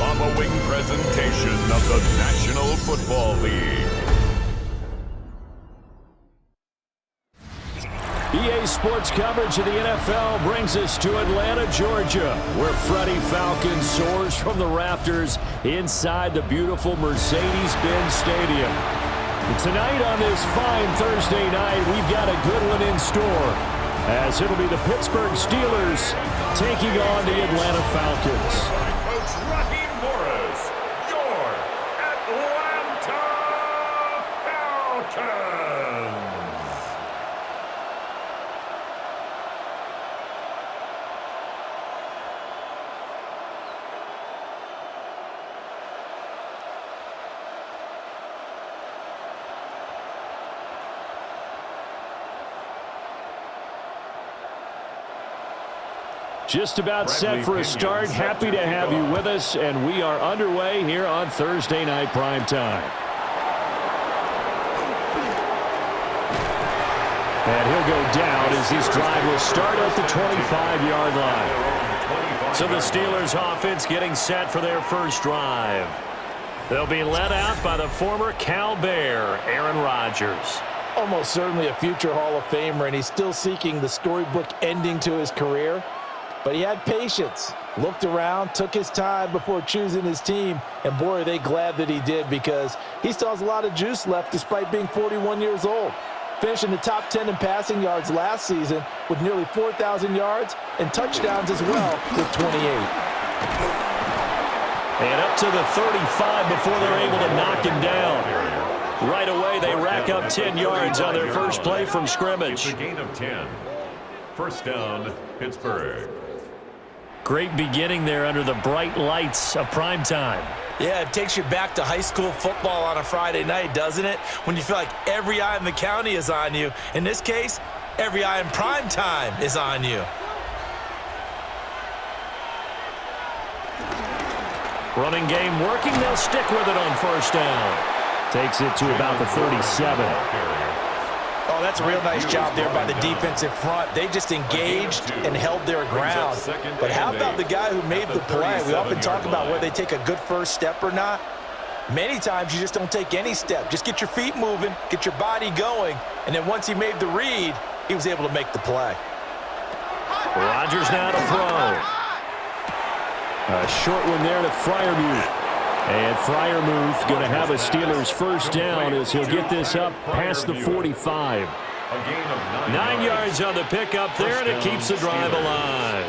following presentation of the National Football League. EA Sports coverage of the NFL brings us to Atlanta, Georgia, where Freddie Falcon soars from the rafters inside the beautiful Mercedes-Benz Stadium. And tonight on this fine Thursday night, we've got a good one in store, as it'll be the Pittsburg Steelers taking on the Atlanta Falcons. Just about set for a start. Happy to have you with us, and we are underway here on Thursday Night Primetime. And he'll go down as this drive will start at the 25-yard line. So the Steelers offense getting set for their first drive. They'll be led out by the former Cal Bear, Aaron Rodgers. Almost certainly a future Hall of Famer, and he's still seeking the storybook ending to his career. But he had patience, looked around, took his time before choosing his team, and boy, are they glad that he did, because he still has a lot of juice left despite being 41 years old. Finishing the top 10 in passing yards last season with nearly 4,000 yards and touchdowns as well with 28. And up to the 35 before they're able to knock him down. Right away, they rack up 10 yards on their first play from scrimmage. It's a gain of 10. First down, Pittsburgh. Great beginning there under the bright lights of primetime. Yeah, it takes you back to high school football on a Friday night, doesn't it? When you feel like every eye in the county is on you. In this case, every eye in primetime is on you. Running game working. They'll stick with it on first down. Takes it to about the 37. Oh, that's a real nice job there by the defensive front. They just engaged and held their ground. But how about the guy who made the play? We often talk about whether they take a good first step or not. Many times you just don't take any step. Just get your feet moving, get your body going, and then once he made the read, he was able to make the play. Rodgers now to throw. A short one there to Freiermuth. And Freiermuth going to have a Steelers first down as he'll get this up past the 45. 9 yards on the pickup there, and it keeps the drive alive.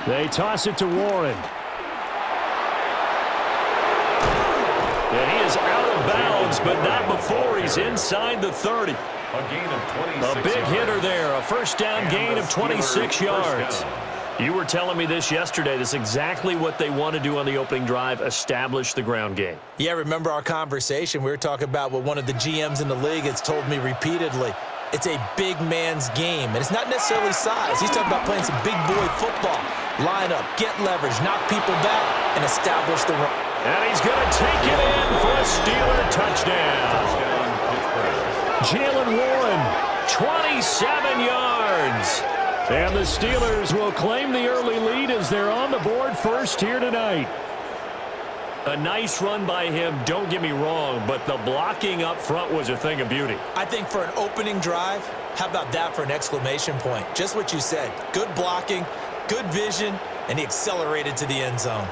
They toss it to Warren. And he is out of bounds, but not before he's inside the 30. A big hitter there, a first down gain of 26 yards. You were telling me this yesterday. This is exactly what they want to do on the opening drive, establish the ground game. Yeah, remember our conversation? We were talking about what one of the GMs in the league has told me repeatedly. It's a big man's game, and it's not necessarily size. He's talking about playing some big boy football. Line up, get leverage, knock people back, and establish the run. And he's going to take it in for a Steeler touchdown. Jalen Warren, 27 yards. And the Steelers will claim the early lead as they're on the board first here tonight. A nice run by him, don't get me wrong, but the blocking up front was a thing of beauty. I think for an opening drive, how about that for an exclamation point? Just what you said. Good blocking, good vision, and he accelerated to the end zone.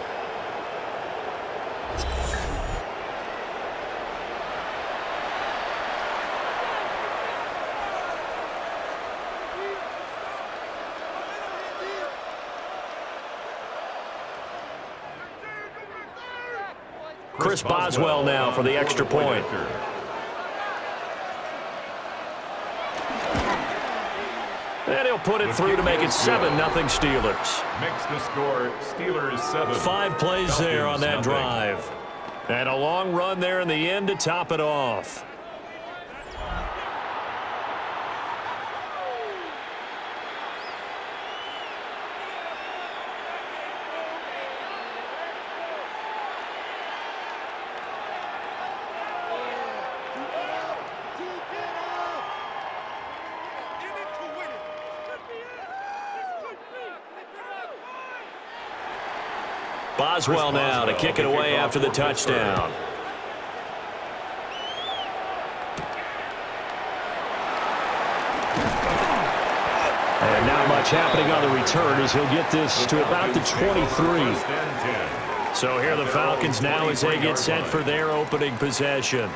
Chris Boswell now for the extra point. And he'll put it through to make it 7-0 Steelers. Makes the score Steelers 7. 5 plays there on that drive. And a long run there in the end to top it off. Boswell now to kick it away after the touchdown. And not much happening on the return as he'll get this to about the 23. So here the Falcons now as they get set for their opening possession.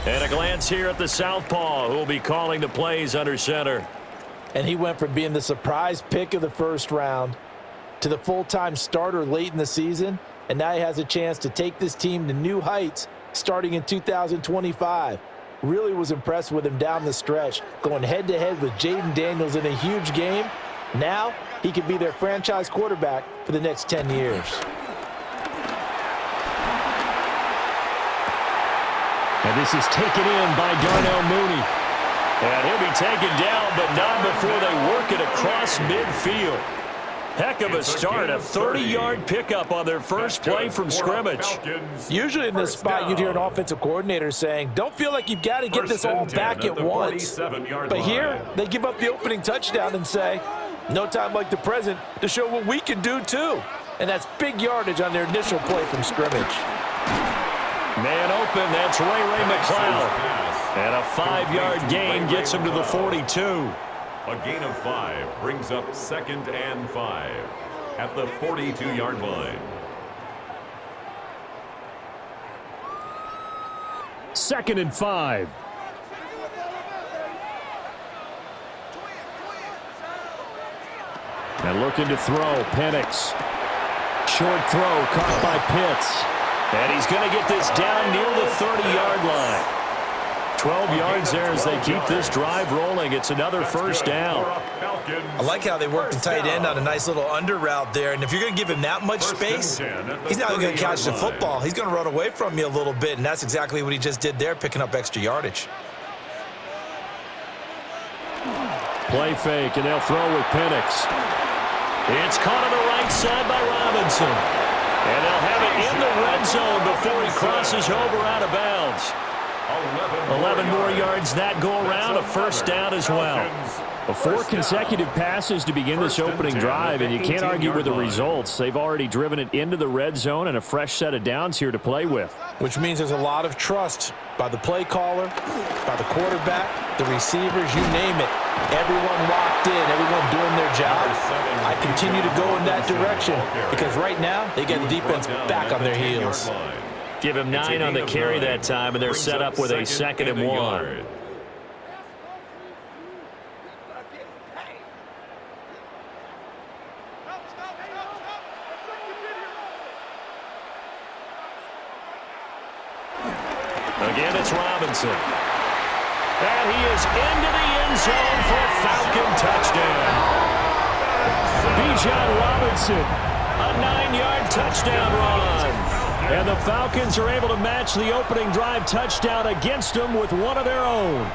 And a glance here at the southpaw who will be calling the plays under center. And he went from being the surprise pick of the first round to the full-time starter late in the season. And now he has a chance to take this team to new heights starting in 2025. Really was impressed with him down the stretch, going head-to-head with Jaden Daniels in a huge game. Now he could be their franchise quarterback for the next 10 years. And this is taken in by Darnell Mooney. And he'll be taken down, but not before they work it across midfield. Heck of a start, a 30-yard pickup on their first play from scrimmage. Usually in this spot, you'd hear an offensive coordinator saying, don't feel like you've got to get this all back at once. But here, they give up the opening touchdown and say, no time like the present to show what we can do too. And that's big yardage on their initial play from scrimmage. Man open, that's Ray McCloud. And a 5-yard gain gets him to the 42. A gain of 5 brings up 2nd and 5 at the 42-yard line. 2nd and 5. And looking to throw, Penix. Short throw caught by Pitts. And he's going to get this down near the 30-yard line. 12 yards there as they keep this drive rolling. It's another first down. I like how they work the tight end on a nice little under route there. And if you're going to give him that much space, he's not going to catch the football. He's going to run away from you a little bit, and that's exactly what he just did there, picking up extra yardage. Play fake, and they'll throw with Penix. It's caught on the right side by Robinson. And they'll have it in the red zone before he crosses over out of bounds. 11 more yards that go around, a first down as well. 4 consecutive passes to begin this opening drive, and you can't argue with the results. They've already driven it into the red zone and a fresh set of downs here to play with. Which means there's a lot of trust by the play caller, by the quarterback, the receivers, you name it. Everyone locked in, everyone doing their job. I continue to go in that direction because right now they get the defense back on their heels. Give him 9 on the carry that time, and they're set up with a 2nd and 1. Again, it's Robinson. And he is into the end zone for a Falcon touchdown. Bijan Robinson, a 9-yard touchdown run. And the Falcons are able to match the opening drive touchdown against them with one of their own.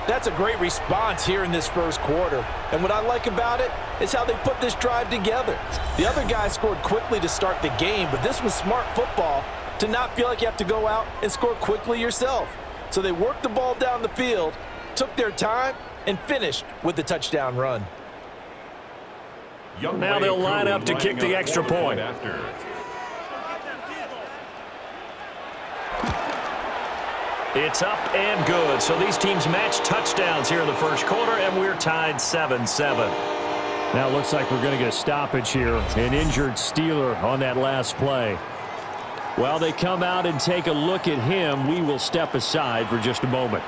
That's a great response here in this first quarter. And what I like about it is how they put this drive together. The other guys scored quickly to start the game, but this was smart football to not feel like you have to go out and score quickly yourself. So they worked the ball down the field, took their time, and finished with the touchdown run. Now they'll line up to kick the extra point. It's up and good. So these teams match touchdowns here in the first quarter, and we're tied 7-7. Now it looks like we're going to get a stoppage here. An injured Steeler on that last play. While they come out and take a look at him, we will step aside for just a moment.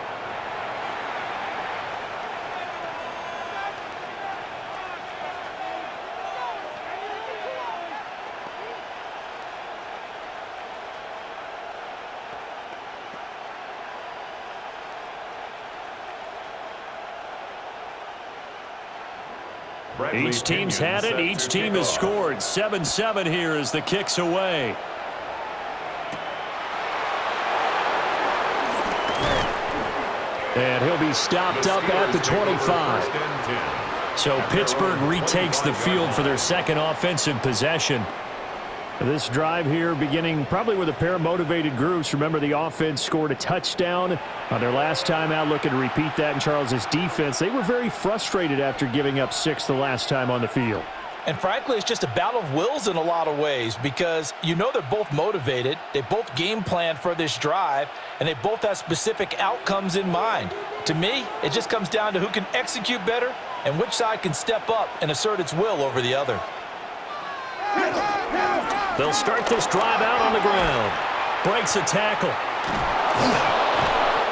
Each team's had it. Each team has scored. 7-7 here as the kick's away. And he'll be stopped up at the 25. So Pittsburgh retakes the field for their second offensive possession. This drive here beginning probably with a pair of motivated groups. Remember, the offense scored a touchdown on their last time out, looking to repeat that in Charles's defense. They were very frustrated after giving up 6 the last time on the field. And frankly, it's just a battle of wills in a lot of ways because you know they're both motivated, they both game plan for this drive, and they both have specific outcomes in mind. To me, it just comes down to who can execute better and which side can step up and assert its will over the other. They'll start this drive out on the ground. Breaks a tackle.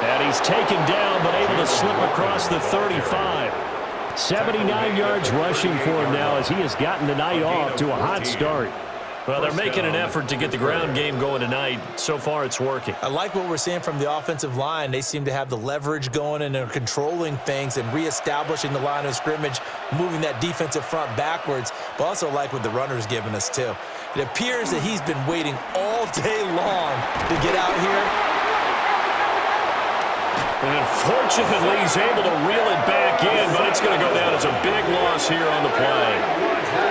And he's taken down but able to slip across the 35. 79 yards rushing for him now as he has gotten the night off to a hot start. Well, they're making an effort to get the ground game going tonight. So far, it's working. I like what we're seeing from the offensive line. They seem to have the leverage going and they're controlling things and reestablishing the line of scrimmage, moving that defensive front backwards, but also like what the runner's giving us, too. It appears that he's been waiting all day long to get out here. And unfortunately, he's able to reel it back in, but it's going to go down as a big loss here on the play.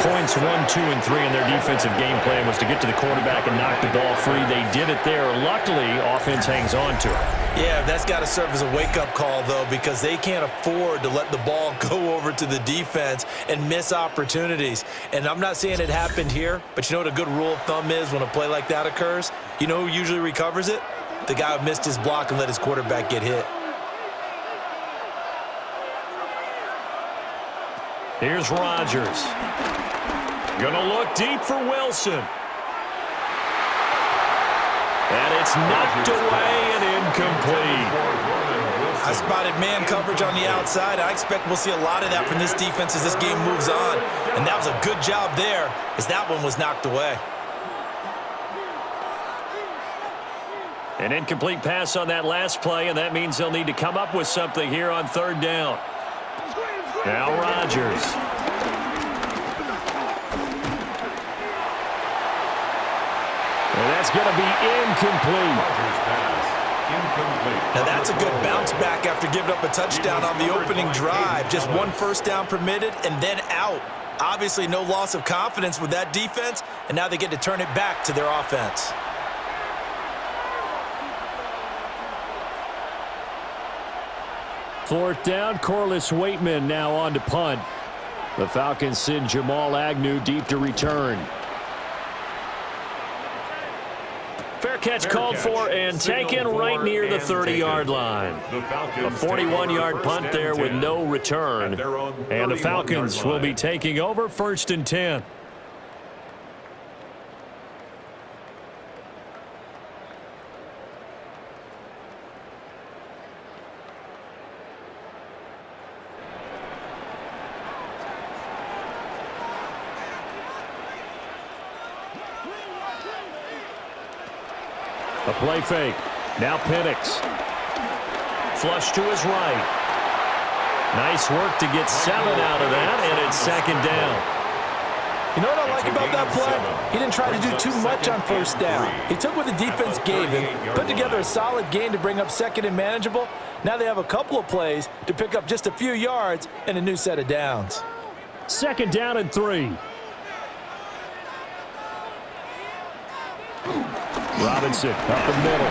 Points 1, 2, and 3 in their defensive game plan was to get to the quarterback and knock the ball free. They did it there. Luckily, offense hangs on to it. Yeah, that's got to serve as a wake-up call, though, because they can't afford to let the ball go over to the defense and miss opportunities. And I'm not saying it happened here, but you know what a good rule of thumb is when a play like that occurs? You know who usually recovers it? The guy who missed his block and let his quarterback get hit. Here's Rodgers. Gonna look deep for Wilson. And it's knocked away and incomplete. I spotted man coverage on the outside. I expect we'll see a lot of that from this defense as this game moves on. And that was a good job there as that one was knocked away. An incomplete pass on that last play, and that means they'll need to come up with something here on third down. Now Rodgers. And that's going to be incomplete. Now that's a good bounce back after giving up a touchdown on the opening drive. Just one first down permitted and then out. Obviously no loss of confidence with that defense, and now they get to turn it back to their offense. Fourth down, Corliss Waitman now on to punt. The Falcons send Jamal Agnew deep to return. Fair catch called for and taken right near the 30-yard line. A 41-yard punt there with no return. And the Falcons will be taking over 1st and 10. A play fake. Now Penix. Flush to his right. Nice work to get 7 out of that, and it's 2nd down. You know what I like about that play? He didn't try to do too much on first down. He took what the defense gave him, put together a solid gain to bring up 2nd and manageable. Now they have a couple of plays to pick up just a few yards and a new set of downs. 2nd down and 3. Robinson up the middle.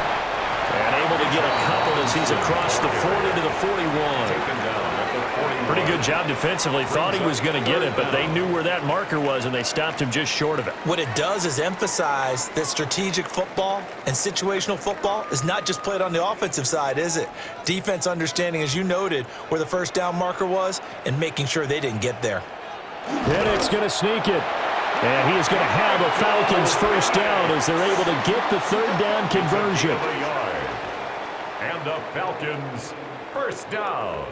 And able to get a couple as he's across the 40 to the 41. Pretty good job defensively. Thought he was going to get it, but they knew where that marker was, and they stopped him just short of it. What it does is emphasize that strategic football and situational football is not just played on the offensive side, is it? Defense understanding, as you noted, where the first down marker was and making sure they didn't get there. Penix going to sneak it. And he is going to have a Falcons first down as they're able to get the 3rd down conversion. And the Falcons first down.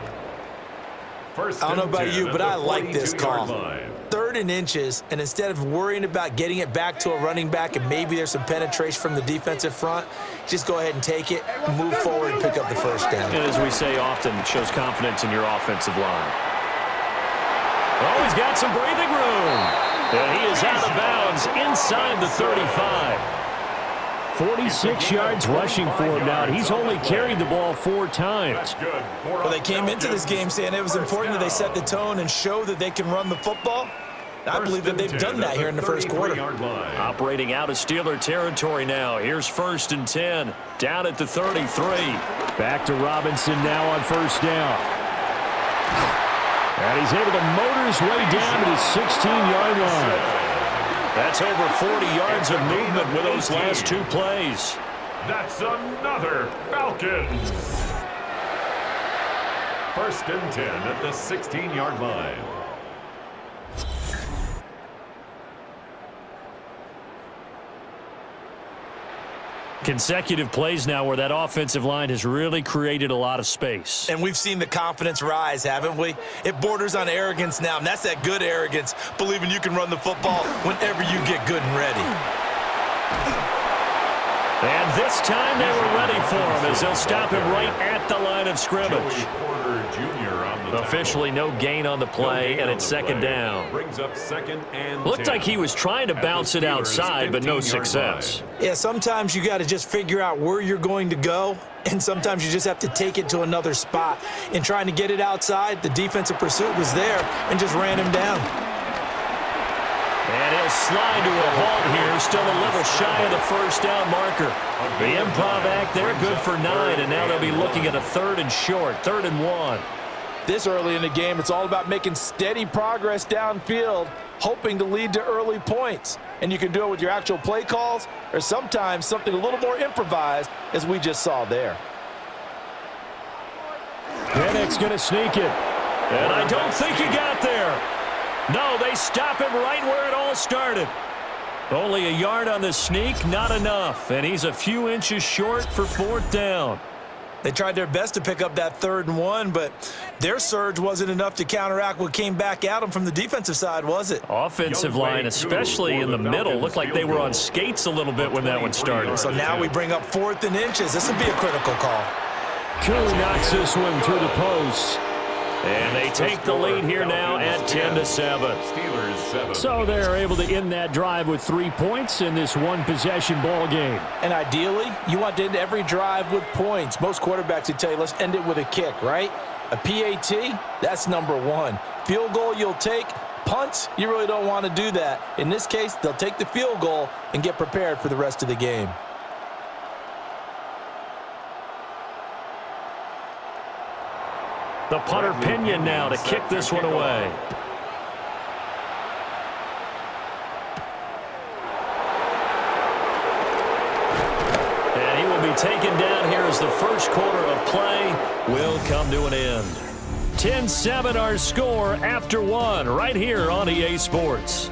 I don't know about you, but I like this call. 3rd and inches, and instead of worrying about getting it back to a running back and maybe there's some penetration from the defensive front, just go ahead and take it, move forward, and pick up the first down. And as we say often, it shows confidence in your offensive line. Oh, he's got some breathing room. And he is out of bounds inside the 35. 46 yards rushing for him now. He's only carried the ball 4 times. Well, they came into this game saying it was important that they set the tone and show that they can run the football. I believe that they've done that here in the first quarter. Operating out of Steeler territory now. Here's 1st and 10. Down at the 33. Back to Robinson now on first down. And he's able to motor his way down to the 16-yard line. That's over 40 yards of movement with those last two plays. That's another Falcons. 1st and 10 at the 16-yard line. Consecutive plays now where that offensive line has really created a lot of space. And we've seen the confidence rise, haven't we? It borders on arrogance now, and that's that good arrogance, believing you can run the football whenever you get good and ready. And this time they were ready for him as they'll stop him right at the line of scrimmage. Officially no gain on the play, and it's 2nd down. Brings up 2nd and 10. Looked like he was trying to bounce it outside, but no success. Yeah, sometimes you got to just figure out where you're going to go, and sometimes you just have to take it to another spot. In trying to get it outside, the defensive pursuit was there and just ran him down. And he'll slide to a halt here, still a little shy of the 1st down marker. The improv act there, good for 9, and now they'll be looking at a 3rd and short, 3rd and 1. This early in the game, it's all about making steady progress downfield, hoping to lead to early points. And you can do it with your actual play calls or sometimes something a little more improvised, as we just saw there. Pennick's going to sneak it. And I don't think he got there. No, they stop him right where it all started. Only a yard on the sneak, not enough. And he's a few inches short for 4th down. They tried their best to pick up that 3rd and 1, but their surge wasn't enough to counteract what came back at them from the defensive side, was it? Offensive line, especially in the middle, looked like they were on skates a little bit when that one started. So now we bring up 4th and inches. This would be a critical call. Koo knocks this one through the post. And they take the lead here now at 10-7. Steelers 7. So they're able to end that drive with 3 points in this one-possession ball game. And ideally, you want to end every drive with points. Most quarterbacks would tell you, let's end it with a kick, right? A PAT, that's number 1. Field goal you'll take. Punts, you really don't want to do that. In this case, they'll take the field goal and get prepared for the rest of the game. The punter Pinion now to kick this one away. And he will be taken down here as the first quarter of play will come to an end. 10-7 our score after 1 right here on EA Sports.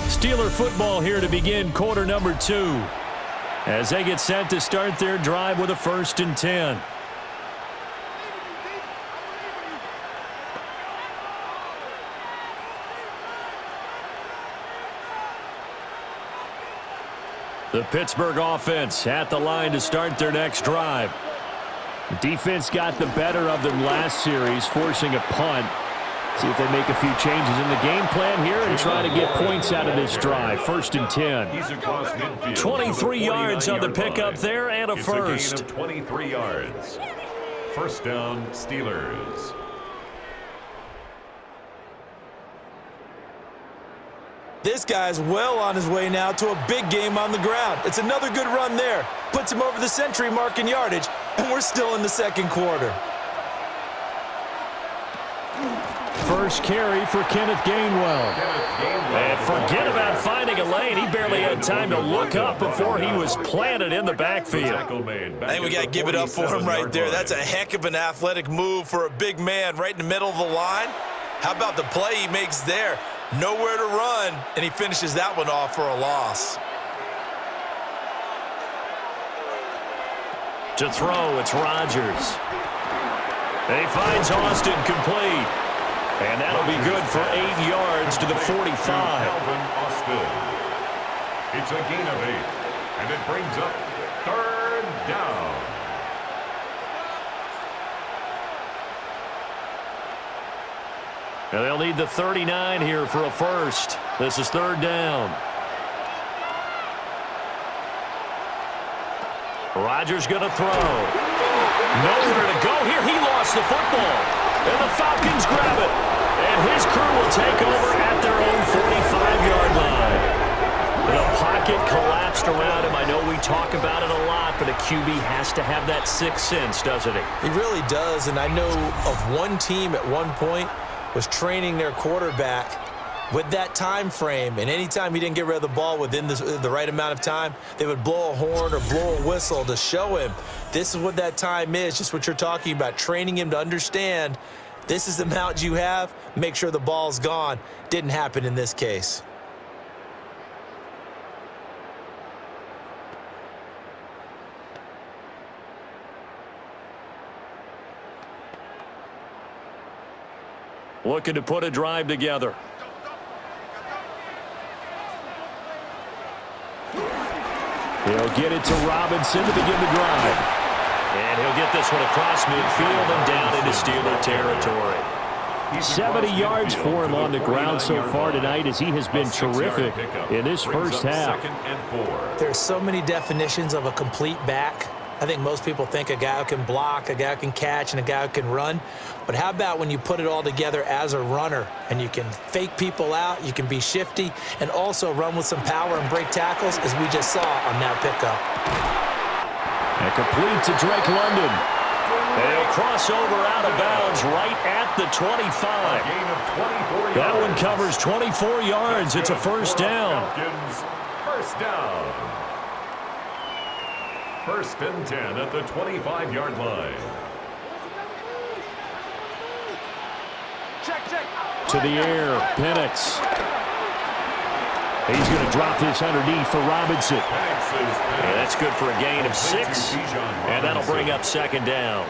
Steeler football here to begin quarter number 2 as they get set to start their drive with a 1st and 10. The Pittsburgh offense at the line to start their next drive. Defense got the better of them last series, forcing a punt. See if they make a few changes in the game plan here and try to get points out of this drive. 1st and 10. 23 yards on the pickup there and a first. It's a gain of 23 yards. 1st down, Steelers. This guy's well on his way now to a big game on the ground. It's another good run there. Puts him over the century mark in yardage, and we're still in the 2nd quarter. First carry for Kenneth Gainwell. And forget about finding a lane. He barely had time to look up before he was planted in the backfield. I think we got to give it up for him right there. That's a heck of an athletic move for a big man right in the middle of the line. How about the play he makes there? Nowhere to run, and he finishes that one off for a loss. To throw, it's Rodgers. And he finds Austin complete. And that'll be good for 8 yards to the 45. Austin. It's a gain of 8, and it brings up 3rd down. And they'll need the 39 here for a first. This is 3rd down. Rodgers going to throw. Nowhere to go here. He lost the football. And the Falcons grab it. And his crew will take over at their own 45-yard line. The pocket collapsed around him. I know we talk about it a lot, but a QB has to have that sixth sense, doesn't he? He really does, and I know of one team at one point was training their quarterback with that time frame, and anytime he didn't get rid of the ball within the right amount of time, they would blow a horn or blow a whistle to show him this is what that time is, just what you're talking about, training him to understand this is the amount you have, make sure the ball's gone. Didn't happen in this case. Looking to put a drive together. He'll get it to Robinson to begin the drive. And he'll get this one across midfield and down into Steeler territory. 70 yards for him on the ground so far tonight as he has been terrific in this first half. There's so many definitions of a complete back. I think most people think a guy who can block, a guy who can catch, and a guy who can run. But how about when you put it all together as a runner and you can fake people out, you can be shifty, and also run with some power and break tackles, as we just saw on that pickup. And complete to Drake London. They'll cross over out of bounds right at the 25. That one covers 24 yards. It's a first down. First down. First and 10 at the 25-yard line. To the air, Penix. He's going to drop this underneath for Robinson. And that's good for a gain of 6. And that'll bring up second down.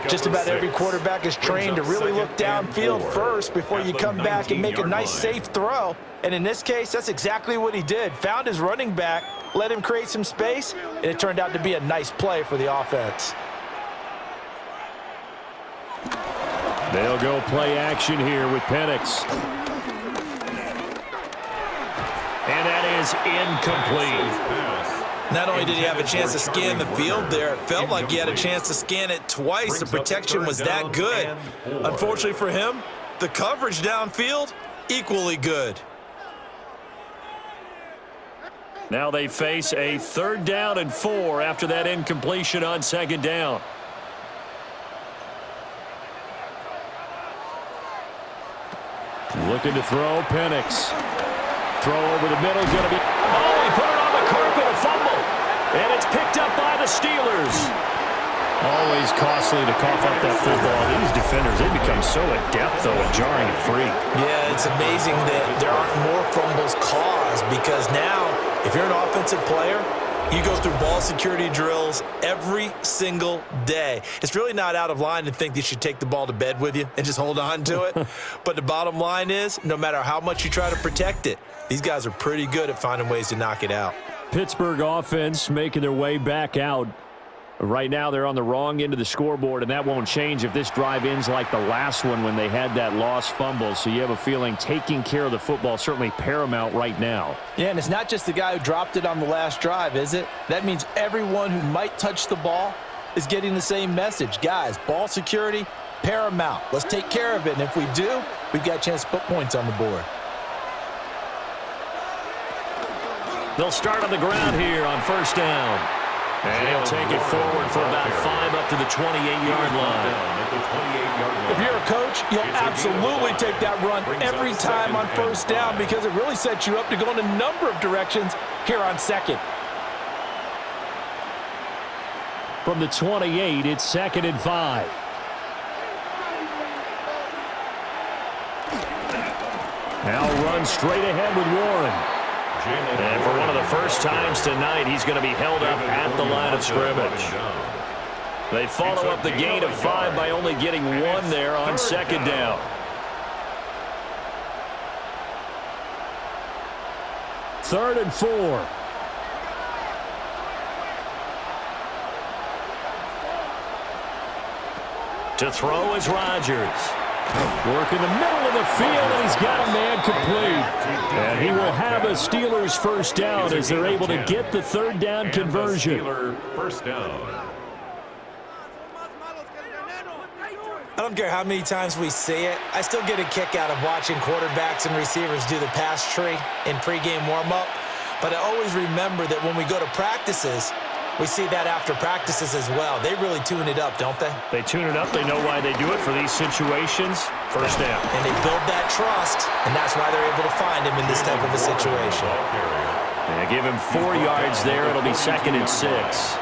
Just about every quarterback is trained to really look downfield first before you come back and make a nice, safe throw. And in this case, that's exactly what he did. Found his running back, let him create some space, and it turned out to be a nice play for the offense. They'll go play action here with Penix. And that is incomplete. Not only did he have a chance to scan the field there, it felt like he had a chance to scan it twice. The protection was that good. Unfortunately for him, the coverage downfield, equally good. Now they face a 3rd down and 4 after that incompletion on 2nd down. Looking to throw, Penix. Throw over the middle, going to be... Oh, he put it on the carpet, a fumble. And it's picked up by the Steelers. Always costly to cough up that football. These defenders, they become so adept, though, at jarring it free. Yeah, it's amazing that there aren't more fumbles caused, because now, if you're an offensive player, you go through ball security drills every single day. It's really not out of line to think you should take the ball to bed with you and just hold on to it. But the bottom line is, no matter how much you try to protect it, these guys are pretty good at finding ways to knock it out. Pittsburgh offense making their way back out. Right now they're on the wrong end of the scoreboard, and that won't change if this drive ends like the last one when they had that lost fumble. So you have a feeling taking care of the football certainly paramount right now. Yeah, and it's not just the guy who dropped it on the last drive, is it? That means everyone who might touch the ball is getting the same message. Guys, ball security, paramount. Let's take care of it, and if we do, we've got a chance to put points on the board. They'll start on the ground here on 1st down. And he'll take it forward for about 5 up to the 28-yard line. If you're a coach, you'll absolutely take that run every time on 1st down because it really sets you up to go in a number of directions here on 2nd. From the 28, it's 2nd and 5. Now run straight ahead with Warren. And for one of the first times tonight, he's going to be held up at the line of scrimmage. They follow up the gain of 5 by only getting 1 there on 2nd down. Third and 4. To throw is Rodgers. Work in the middle of the field, and he's got a man complete. And he will have a Steelers first down as they're able to get the 3rd down conversion. I don't don't care how many times we see it, I still get a kick out of watching quarterbacks and receivers do the pass tree in pregame warm-up. But I always remember that when we go to practices, we see that after practices as well. They really tune it up, don't they? They tune it up. They know why they do it for these situations. First down. And they build that trust, and that's why they're able to find him in this type of a situation. They give him 4 yards there. It'll be 2nd and 6.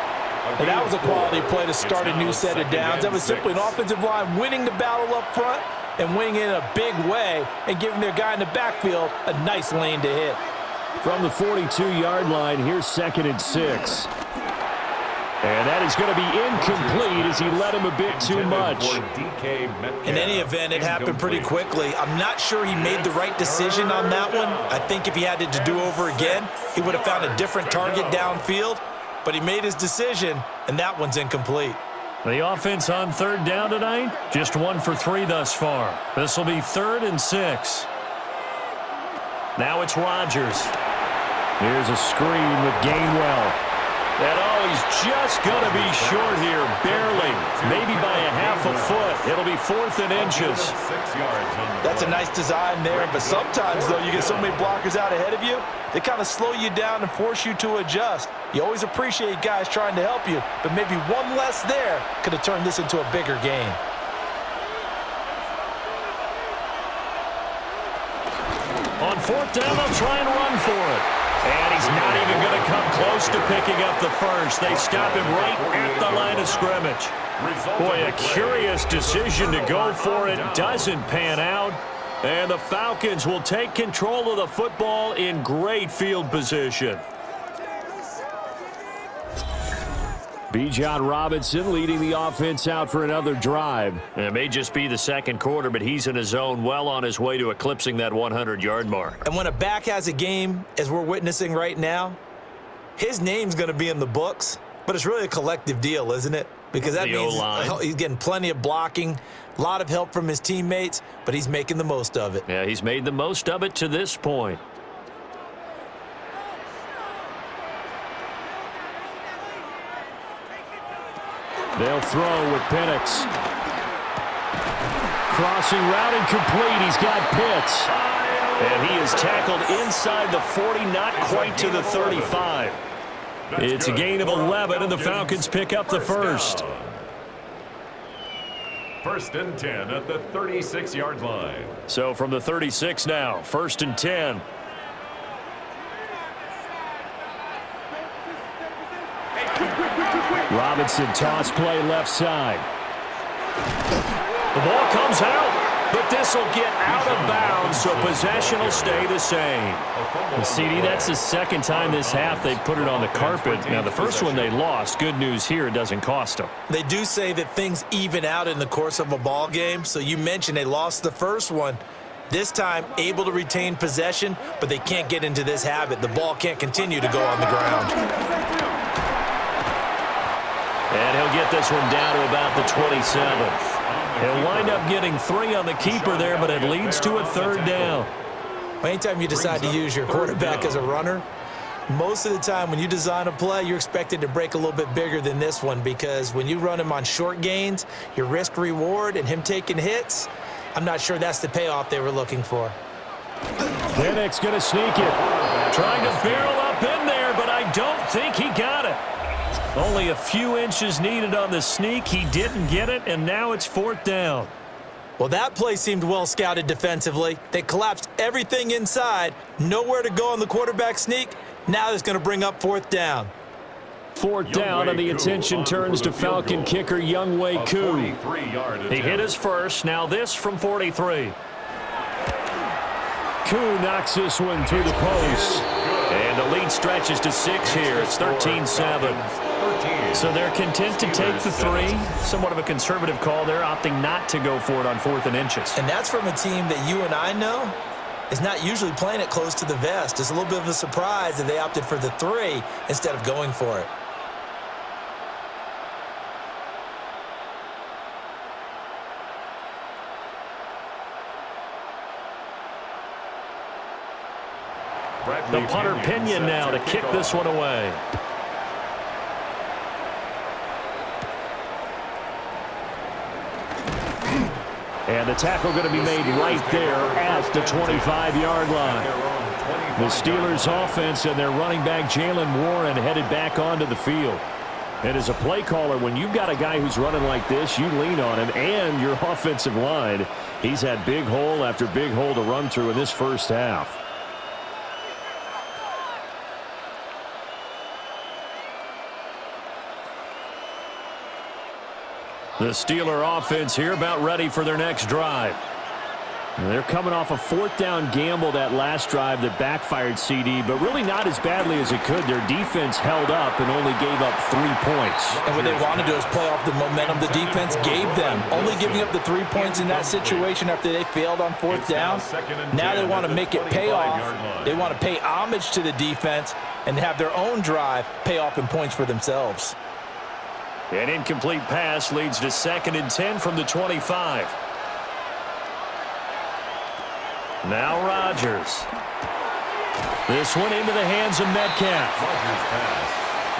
And that was a quality play to start a new set of downs. That was simply an offensive line winning the battle up front and winning it in a big way and giving their guy in the backfield a nice lane to hit. From the 42-yard line, here's 2nd and 6. And that is going to be incomplete as he led him a bit too much. In any event, it happened pretty quickly. I'm not sure he made the right decision on that one. I think if he had it to do over again, he would have found a different target downfield. But he made his decision, and that one's incomplete. The offense on 3rd down tonight, just 1 for 3 thus far. This will be 3rd and 6. Now it's Rodgers. Here's a screen with Gainwell. And he's just going to be short here, barely. Maybe by a half a foot. It'll be 4th and inches. That's a nice design there, but sometimes, though, you get so many blockers out ahead of you, they kind of slow you down and force you to adjust. You always appreciate guys trying to help you, but maybe one less there could have turned this into a bigger game. On 4th down, they'll try and run for it. And he's not even going to come close to picking up the first. They stop him right at the line of scrimmage. Boy, a curious decision to go for it. Doesn't pan out. And the Falcons will take control of the football in great field position. Bijan Robinson leading the offense out for another drive. It may just be the 2nd quarter, but he's in his zone, well on his way to eclipsing that 100-yard mark. And when a back has a game, as we're witnessing right now, his name's going to be in the books, but it's really a collective deal, isn't it? Because that means he's getting plenty of blocking, a lot of help from his teammates, but he's making the most of it. Yeah, he's made the most of it to this point. They'll throw with Penix. Crossing route incomplete. He's got Pitts. And he is tackled inside the 40, not quite to the 35. It's a gain of 11, and the Falcons pick up the first. 1st and 10 at the 36-yard line. So from the 36 now, 1st and 10. Robinson toss play left side. The ball comes out, but this will get out of bounds, so possession will stay the same. And CD, that's the 2nd time this half they've put it on the carpet. Now, the first one they lost. Good news here, it doesn't cost them. They do say that things even out in the course of a ball game. So you mentioned they lost the first one. This time, able to retain possession, but they can't get into this habit. The ball can't continue to go on the ground. And he'll get this one down to about the 27. He'll wind up getting 3 on the keeper there, but it leads to a 3rd down. Anytime you decide to use your quarterback as a runner, most of the time when you design a play, you're expected to break a little bit bigger than this one, because when you run him on short gains, your risk-reward and him taking hits, I'm not sure that's the payoff they were looking for. Penix going to sneak it. Trying to barrel up in there, but I don't think he got it. Only a few inches needed on the sneak. He didn't get it, and now it's 4th down. Well, that play seemed well scouted defensively. They collapsed everything inside. Nowhere to go on the quarterback sneak. Now it's going to bring up 4th down. 4th down, and the attention turns to Falcon kicker Younghoe Koo. He hit his first. Now this from 43. Koo knocks this one through the post. And the lead stretches to 6 here. It's 13-7. So they're content to take the 3. Somewhat of a conservative call there, opting not to go for it on 4th and inches. And that's from a team that you and I know is not usually playing it close to the vest. It's a little bit of a surprise that they opted for the 3 instead of going for it. The punter Pinion now to kick this one away. And the tackle going to be made right there at the 25-yard line. The Steelers offense and their running back Jalen Warren headed back onto the field. And as a play caller, when you've got a guy who's running like this, you lean on him and your offensive line. He's had big hole after big hole to run through in this first half. The Steeler offense here about ready for their next drive. They're coming off a fourth down gamble that last drive that backfired CD, but really not as badly as it could. Their defense held up and only gave up 3 points. And what they want to do is play off the momentum the defense gave them. Only giving up the 3 points in that situation after they failed on fourth down. Now they want to make it pay off. They want to pay homage to the defense and have their own drive pay off in points for themselves. An incomplete pass leads to 2nd and 10 from the 25. Now Rodgers. This one into the hands of Metcalf.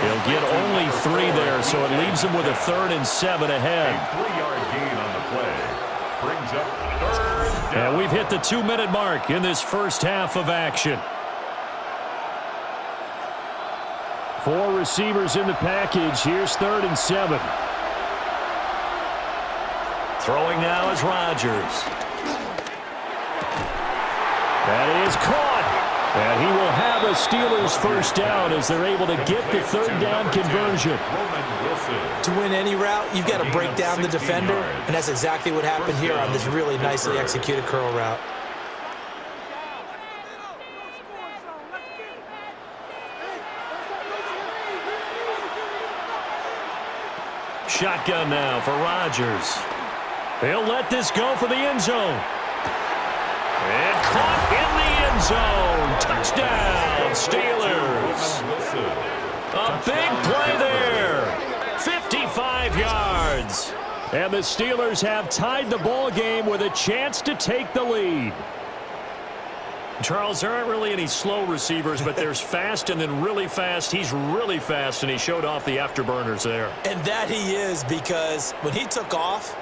He'll get only 3 there, so it leaves him with a 3rd and 7 ahead. A 3-yard gain on the play brings up 3rd down. And we've hit the 2-minute mark in this first half of action. 4 receivers in the package. Here's 3rd and 7. Throwing now is Rodgers. That is caught. And he will have a Steelers first down as they're able to get the 3rd down conversion. To win any route, you've got to break down the defender, and that's exactly what happened here on this really nicely executed curl route. Shotgun now for Rodgers. He'll let this go for the end zone. And caught in the end zone. Touchdown, Steelers. A big play there. 55 yards. And the Steelers have tied the ball game with a chance to take the lead. Charles, there aren't really any slow receivers, but there's fast and then really fast. He's really fast, and he showed off the afterburners there. And that he is, because when he took off,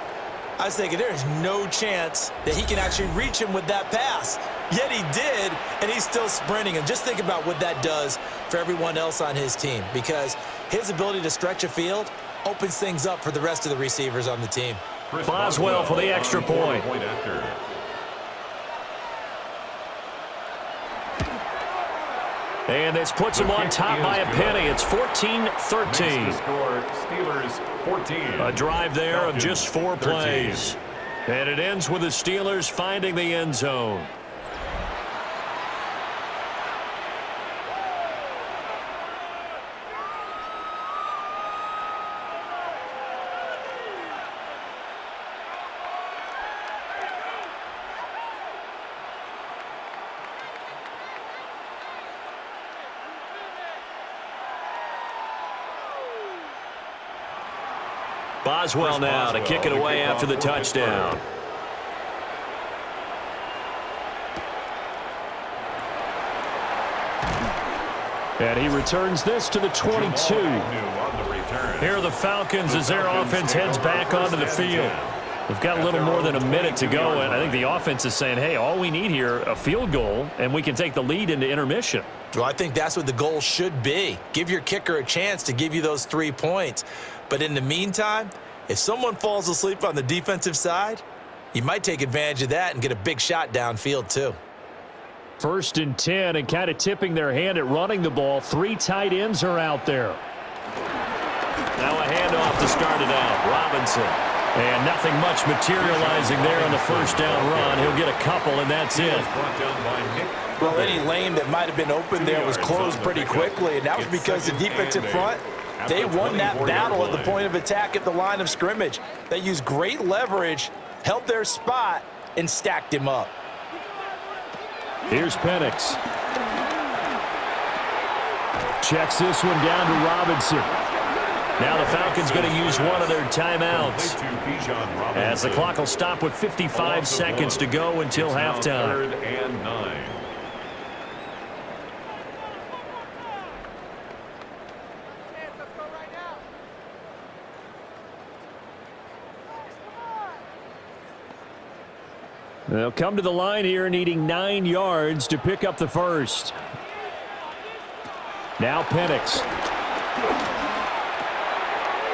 I was thinking there is no chance that he can actually reach him with that pass. Yet he did, and he's still sprinting. And just think about what that does for everyone else on his team, because his ability to stretch a field opens things up for the rest of the receivers on the team. Boswell for the extra point. And this puts him on top by a penny. It's 14-13. Steelers 14. A drive there of just 4 plays. And it ends with the Steelers finding the end zone. Boswell now to kick it away after the touchdown. And he returns this to the 22. Here are the Falcons as their offense heads back onto the field. We've got a little more than a minute to go, and I think the offense is saying, hey, all we need here, a field goal, and we can take the lead into intermission. Well, I think that's what the goal should be. Give your kicker a chance to give you those 3 points. But in the meantime, if someone falls asleep on the defensive side, you might take advantage of that and get a big shot downfield too. 1st and 10, and kind of tipping their hand at running the ball. 3 tight ends are out there. Now a handoff to start it out. Robinson. And nothing much materializing there on the first down run. He'll get a couple, and that's it. Well, any lane that might have been open there was closed pretty quickly, and that was because the defensive front, they won that battle at the point of attack at the line of scrimmage. They used great leverage, held their spot, and stacked him up. Here's Penix. Checks this one down to Robinson. Now the Falcons going to use one of their timeouts, as the clock will stop with 55 seconds to go until halftime. 3rd and 9. They'll come to the line here needing 9 yards to pick up the first. Now Penix.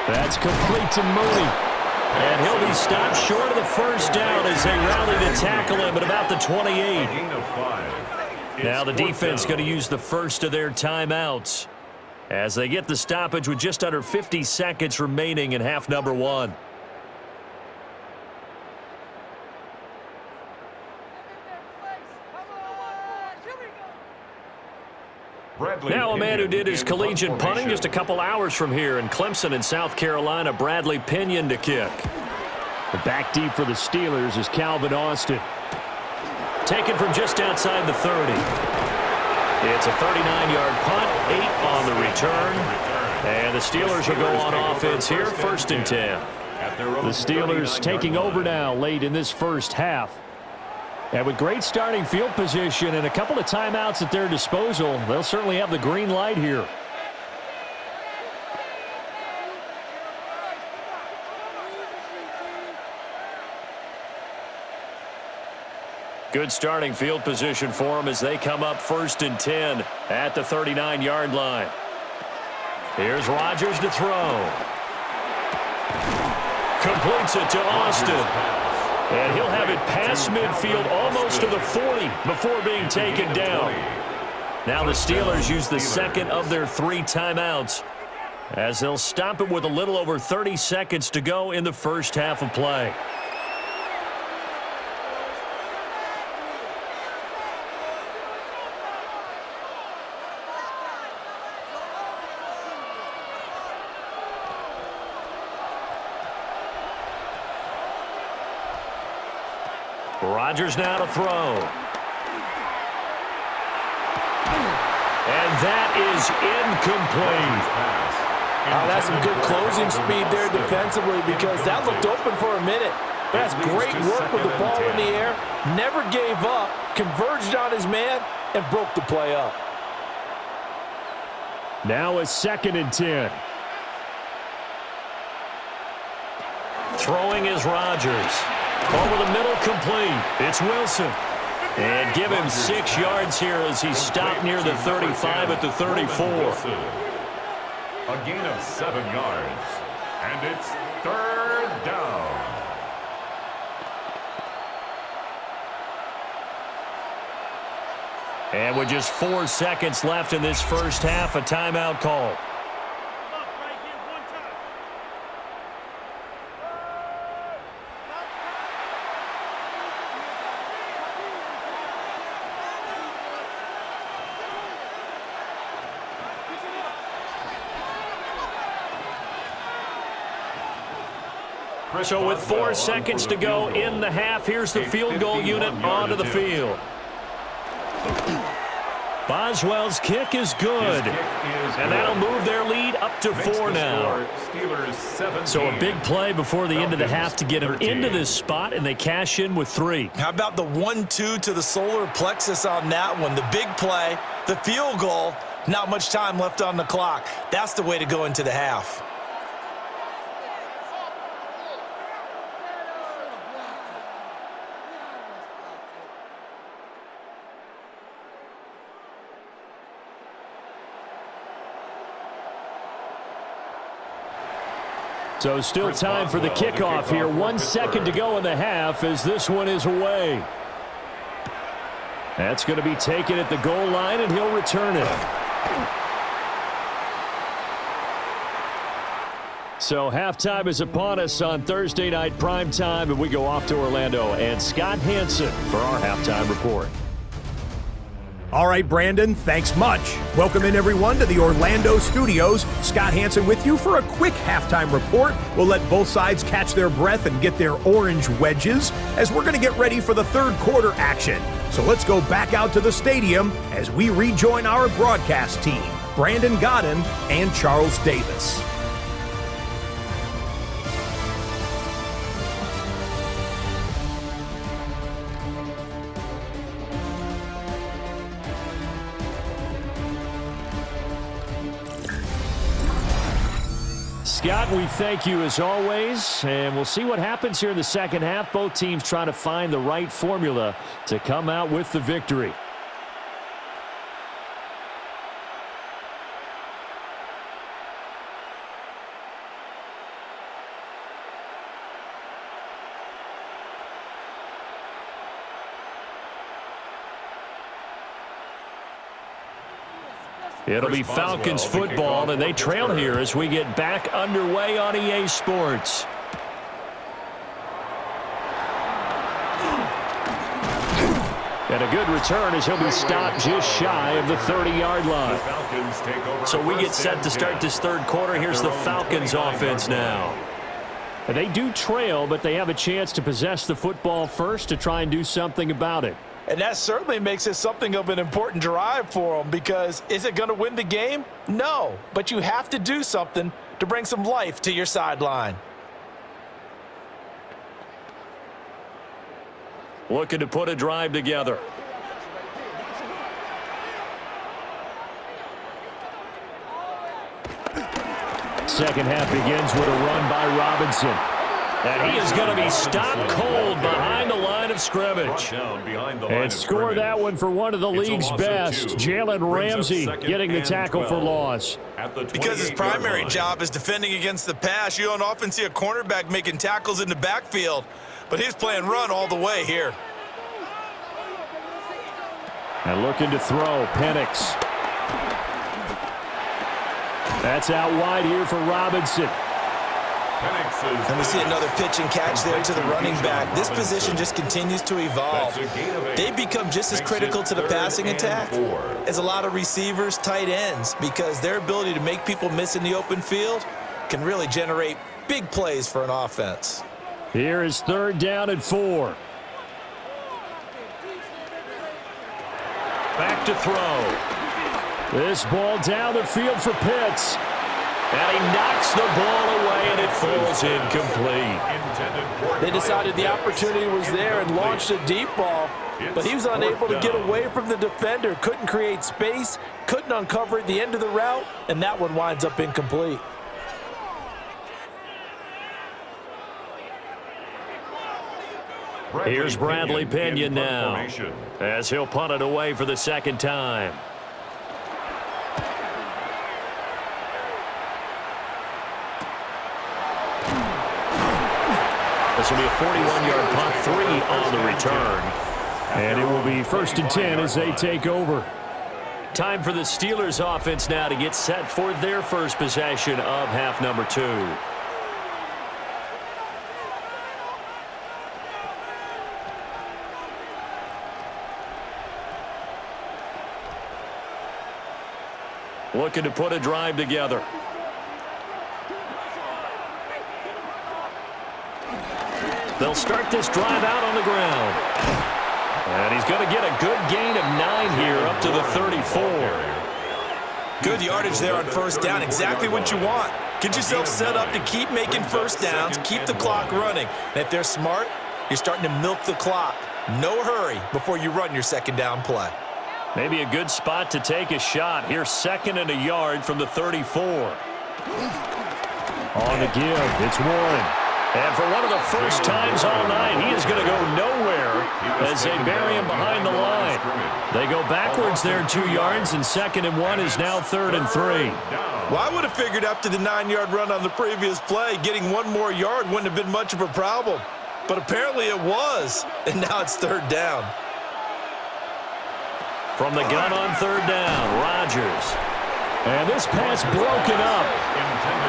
That's complete to Mooney. And he'll be stopped short of the first down as they rally to tackle him at about the 28. Now the defense going to use the first of their timeouts as they get the stoppage with just under 50 seconds remaining in half number 1. Now a man who did his collegiate punting just a couple hours from here in Clemson in South Carolina, Bradley Pinion to kick. The back deep for the Steelers is Calvin Austin. Taken from just outside the 30. It's a 39-yard punt, 8 on the return. And the Steelers will go on offense here, 1st and 10. The Steelers taking over now late in this first half. And with great starting field position and a couple of timeouts at their disposal, they'll certainly have the green light here. Good starting field position for them as they come up 1st and 10 at the 39-yard line. Here's Rodgers to throw. Completes it to Austin. And he'll have it past midfield almost to the 40 before being taken down. Now the Steelers use the second of their 3 timeouts as they'll stop it with a little over 30 seconds to go in the first half of play. Rodgers now to throw. And that is incomplete. That's some good closing speed there defensively because that looked open for a minute. That's great work with the ball in the air. Never gave up, converged on his man, and broke the play up. Now a 2nd and 10. Throwing is Rodgers. Over the middle, complete. It's Wilson. And give him 6 yards here as he's stopped near the 35 at the 34. A gain of 7 yards. And it's 3rd down. And with just 4 seconds left in this first half, a timeout call. So with 4 seconds to go in the half, here's the field goal unit onto the field. Boswell's kick is good. And that'll move their lead up to 4 now. So a big play before the end of the half to get them into this spot, and they cash in with 3. How about the 1-2 to the solar plexus on that one? The big play, the field goal, not much time left on the clock. That's the way to go into the half. So still time for the kickoff here. 1 second to go in the half as this one is away. That's going to be taken at the goal line, and he'll return it. So halftime is upon us on Thursday night prime time, and we go off to Orlando and Scott Hansen for our halftime report. All right, Brandon, thanks much. Welcome in, everyone, to the Orlando studios. Scott Hansen with you for a quick halftime report. We'll let both sides catch their breath and get their orange wedges as we're going to get ready for the third quarter action. So let's go back out to the stadium as we rejoin our broadcast team, Brandon Godden and Charles Davis. Scott. We thank you as always, and we'll see what happens here in the second half. Both teams trying to find the right formula to come out with the victory. It'll be Falcons football, and they trail here as we get back underway on EA Sports. And a good return as he'll be stopped just shy of the 30-yard line. So we get set to start this third quarter. Here's the Falcons offense now. They do trail, but they have a chance to possess the football first to try and do something about it. And that certainly makes it something of an important drive for them, because is it going to win the game? No, but you have to do something to bring some life to your sideline. Looking to put a drive together. Second half begins with a run by Robinson. And he is going to be stopped cold behind the line of scrimmage. And score that one for one of the league's best, Jalen Ramsey, getting the tackle for loss. Because his primary job is defending against the pass, you don't often see a cornerback making tackles in the backfield. But he's playing run all the way here. And looking to throw, Penix. That's out wide here for Robinson. And we see another pitch and catch there to the running back. This position just continues to evolve. They've become just as critical to the passing attack as a lot of receivers, tight ends, because their ability to make people miss in the open field can really generate big plays for an offense. Here is third down and 4. Back to throw. This ball down the field for Pitts. And he knocks the ball away, and it falls incomplete. They decided the opportunity was there and launched a deep ball, but he was unable to get away from the defender, couldn't create space, couldn't uncover at the end of the route, and that one winds up incomplete. Here's Bradley Pinion now, as he'll punt it away for the second time. This will be a 41-yard punt, 3 on the return. And it will be 1st and 10 as they take over. Time for the Steelers offense now to get set for their first possession of half number 2. Looking to put a drive together. They'll start this drive out on the ground. And he's going to get a good gain of 9 here up to the 34. Good yardage there on first down. Exactly what you want. Get yourself set up to keep making first downs, keep the clock running. And if they're smart, you're starting to milk the clock. No hurry before you run your second down play. Maybe a good spot to take a shot. Here's 2nd and a yard from the 34. On the give, it's Warren. And for one of the first times all night, he is going to go nowhere as they bury him behind the line. They go backwards there 2 yards, and 2nd and 1 is now 3rd and 3. Well, I would have figured after the 9-yard run on the previous play, getting 1 more yard wouldn't have been much of a problem. But apparently it was, and now it's 3rd down. From the gun on 3rd down, Rodgers. And this pass broken up.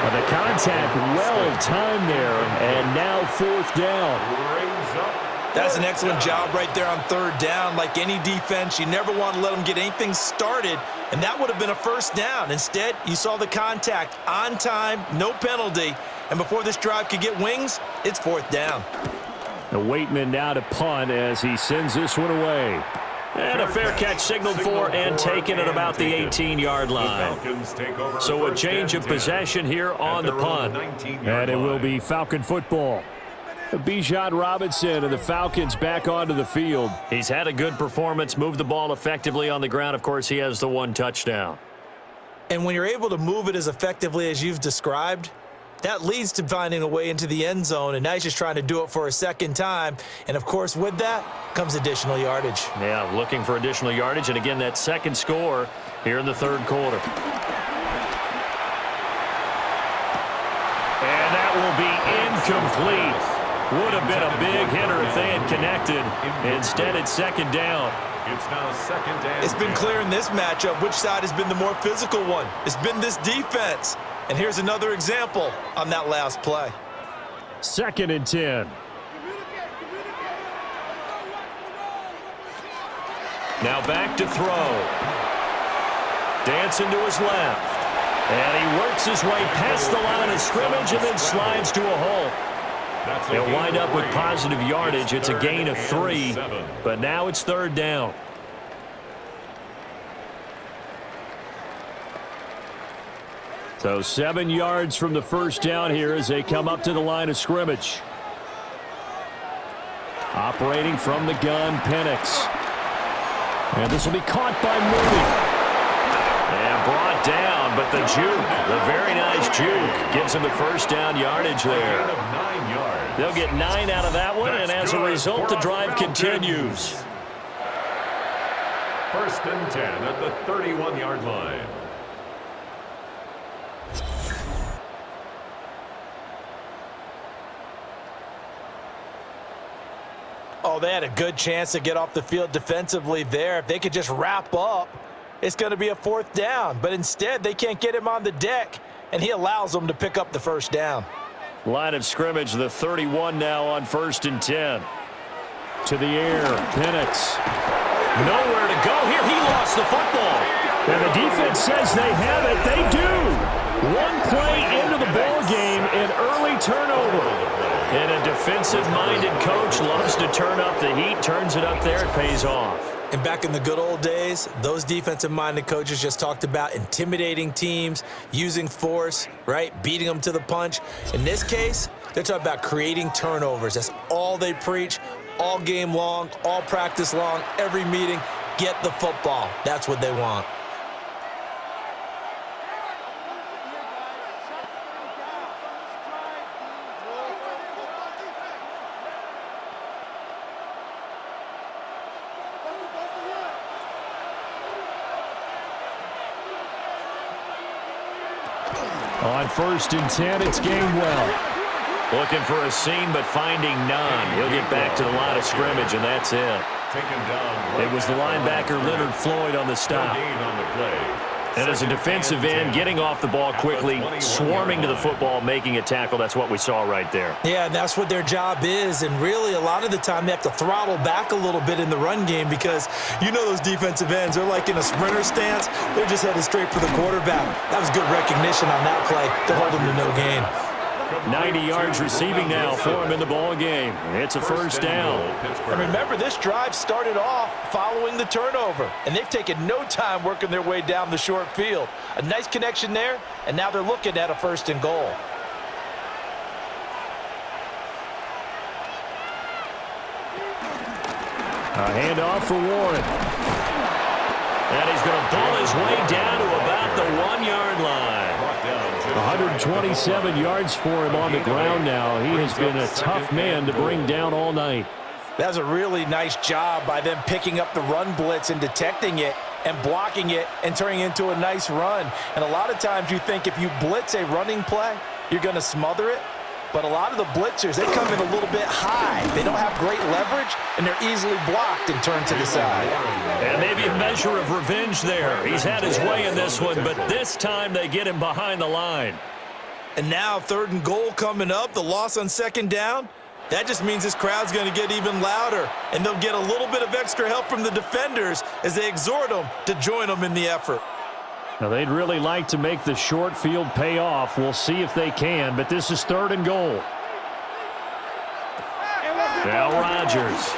The contact well timed there, and now 4th down. That's an excellent job right there on 3rd down. Like any defense, you never want to let them get anything started, and that would have been a first down. Instead, you saw the contact on time, no penalty, and before this drive could get wings, it's 4th down. The Waitman now to punt as he sends this one away. And a fair catch signaled for and taken at about the 18-yard line. So a change of possession here on the punt. And it will be Falcon football. Bijan Robinson and the Falcons back onto the field. He's had a good performance, moved the ball effectively on the ground. Of course, he has the 1 touchdown. And when you're able to move it as effectively as you've described, That leads to finding a way into the end zone, and now he's just trying to do it for a second time. And, of course, with that comes additional yardage. Yeah, looking for additional yardage, and again, that second score here in the third quarter. And that will be incomplete. Would have been a big hitter if they had connected. Instead, it's second down. It's now second down. It's been clear in this matchup which side has been the more physical one. It's been this defense. And here's another example on that last play. 2nd and 10. Now back to throw. Dancing to his left. And he works his way past the line of scrimmage and then slides to a hole. They'll wind up with positive yardage. It's a gain of 3, but now it's 3rd down. So 7 yards from the first down here as they come up to the line of scrimmage. Operating from the gun, Penix. And this will be caught by Mooney. And brought down, but the juke, the very nice juke, gives him the first down yardage there. They'll get 9 out of that one, and as a result, the drive continues. 1st and 10 at the 31-yard line. Oh, they had a good chance to get off the field defensively there. If they could just wrap up, it's going to be a 4th down. But instead, they can't get him on the deck, and he allows them to pick up the first down. Line of scrimmage, the 31 now on 1st and 10. To the air, Penix. Nowhere to go here. He lost the football. And the defense says they have it. They do. One play into the ball game, an early turnover. And a defensive-minded coach loves to turn up the heat, turns it up there, it pays off. And back in the good old days, those defensive-minded coaches just talked about intimidating teams, using force, right, beating them to the punch. In this case, they're talking about creating turnovers. That's all they preach, all game long, all practice long, every meeting. Get the football. That's what they want. On 1st and 10, it's Gainwell. Looking for a seam, but finding none. He'll get back to the line of scrimmage, and that's it. It was the linebacker Leonard Floyd on the stop. And as a defensive end, getting off the ball quickly, swarming to the football, making a tackle, that's what we saw right there. Yeah, and that's what their job is. And really, a lot of the time, they have to throttle back a little bit in the run game because you know those defensive ends, they're like in a sprinter stance. They're just headed straight for the quarterback. That was good recognition on that play to hold them to no gain. 90 yards receiving now for him in the ball game. It's a first down. And remember, this drive started off following the turnover, and they've taken no time working their way down the short field. A nice connection there, and now they're looking at a 1st and goal. A handoff for Warren. And he's going to ball his way down to about the 1-yard line. 127 yards for him on the ground now. He has been a tough man to bring down all night. That was a really nice job by them picking up the run blitz and detecting it and blocking it and turning it into a nice run. And a lot of times you think if you blitz a running play, you're going to smother it. But a lot of the blitzers, they come in a little bit high. They don't have great leverage, and they're easily blocked and turned to the side. And maybe a measure of revenge there. He's had his way in this one, but this time they get him behind the line. And now 3rd and goal coming up, the loss on 2nd down. That just means this crowd's going to get even louder, and they'll get a little bit of extra help from the defenders as they exhort them to join them in the effort. Now, they'd really like to make the short field pay off. We'll see if they can, but this is 3rd and goal. Now Rodgers.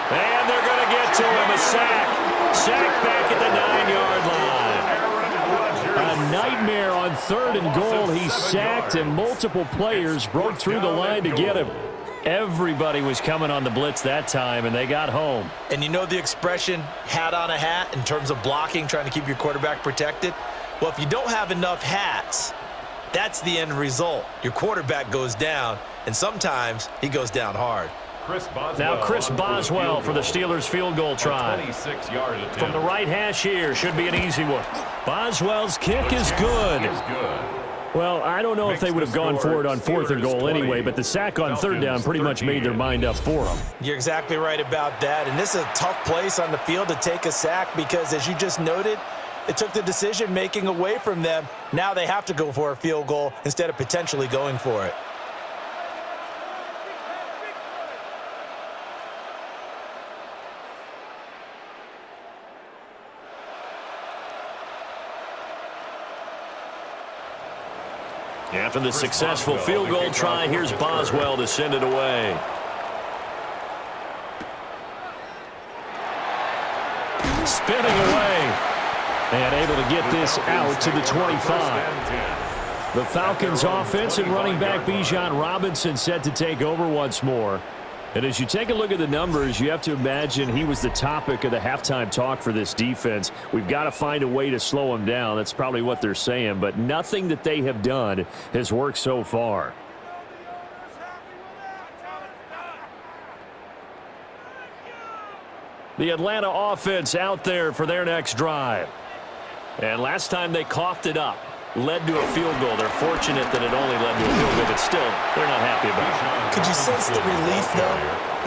And they're going to get to him, a sack. Sack back at the 9-yard line. A nightmare on 3rd and goal. He's sacked, and multiple players broke through the line to get him. Everybody was coming on the blitz that time, and they got home. And you know the expression, hat on a hat, in terms of blocking, trying to keep your quarterback protected? Well, if you don't have enough hats, That's the end result. Your quarterback goes down, and sometimes he goes down hard. Now Chris Boswell for the Steelers field goal try. From the right hash here, should be an easy one. Boswell's kick is good. Well, I don't know if they would have gone for it on 4th and goal anyway, but the sack on 3rd down pretty much made their mind up for them. You're exactly right about that, and this is a tough place on the field to take a sack because, as you just noted, it took the decision-making away from them. Now they have to go for a field goal instead of potentially going for it. After the successful field goal try, here's Boswell to send it away. Spinning away. And able to get this out to the 25. The Falcons offense and running back Bijan Robinson set to take over once more. And as you take a look at the numbers, you have to imagine he was the topic of the halftime talk for this defense. We've got to find a way to slow him down. That's probably what they're saying. But nothing that they have done has worked so far. The Atlanta offense out there for their next drive. And last time they coughed it up, led to a field goal. They're fortunate that it only led to a field goal, but still, they're not happy about it. Could you sense the relief, though,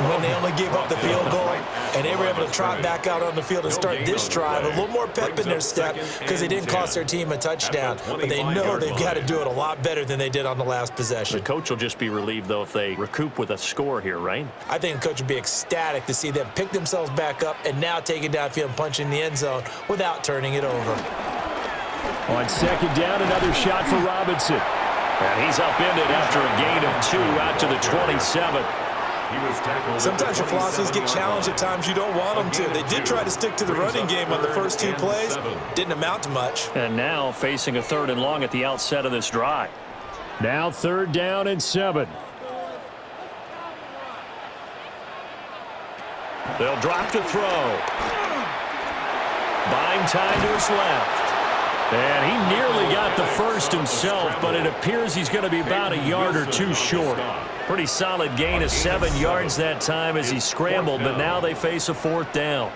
when they only gave up the field goal and they were able to trot back out on the field and start this drive? A little more pep in their step because they didn't cost their team a touchdown, but they know they've got to do it a lot better than they did on the last possession. The coach will just be relieved, though, if they recoup with a score here, right? I think the coach would be ecstatic to see them pick themselves back up and now take it downfield and punch in the end zone without turning it over. On 2nd down, another shot for Robinson. And he's upended after a gain of 2 out to the 27. Sometimes your philosophies get challenged at times you don't want them to. They did try to stick to the running game on the first 2 plays. Didn't amount to much. And now facing a 3rd and long at the outset of this drive. Now 3rd down and 7. They'll drop to throw. Buying time to his left. And he nearly got the first himself, but it appears he's going to be about a yard or 2 short. Pretty solid gain of 7 yards that time as he scrambled, but now they face a 4th down.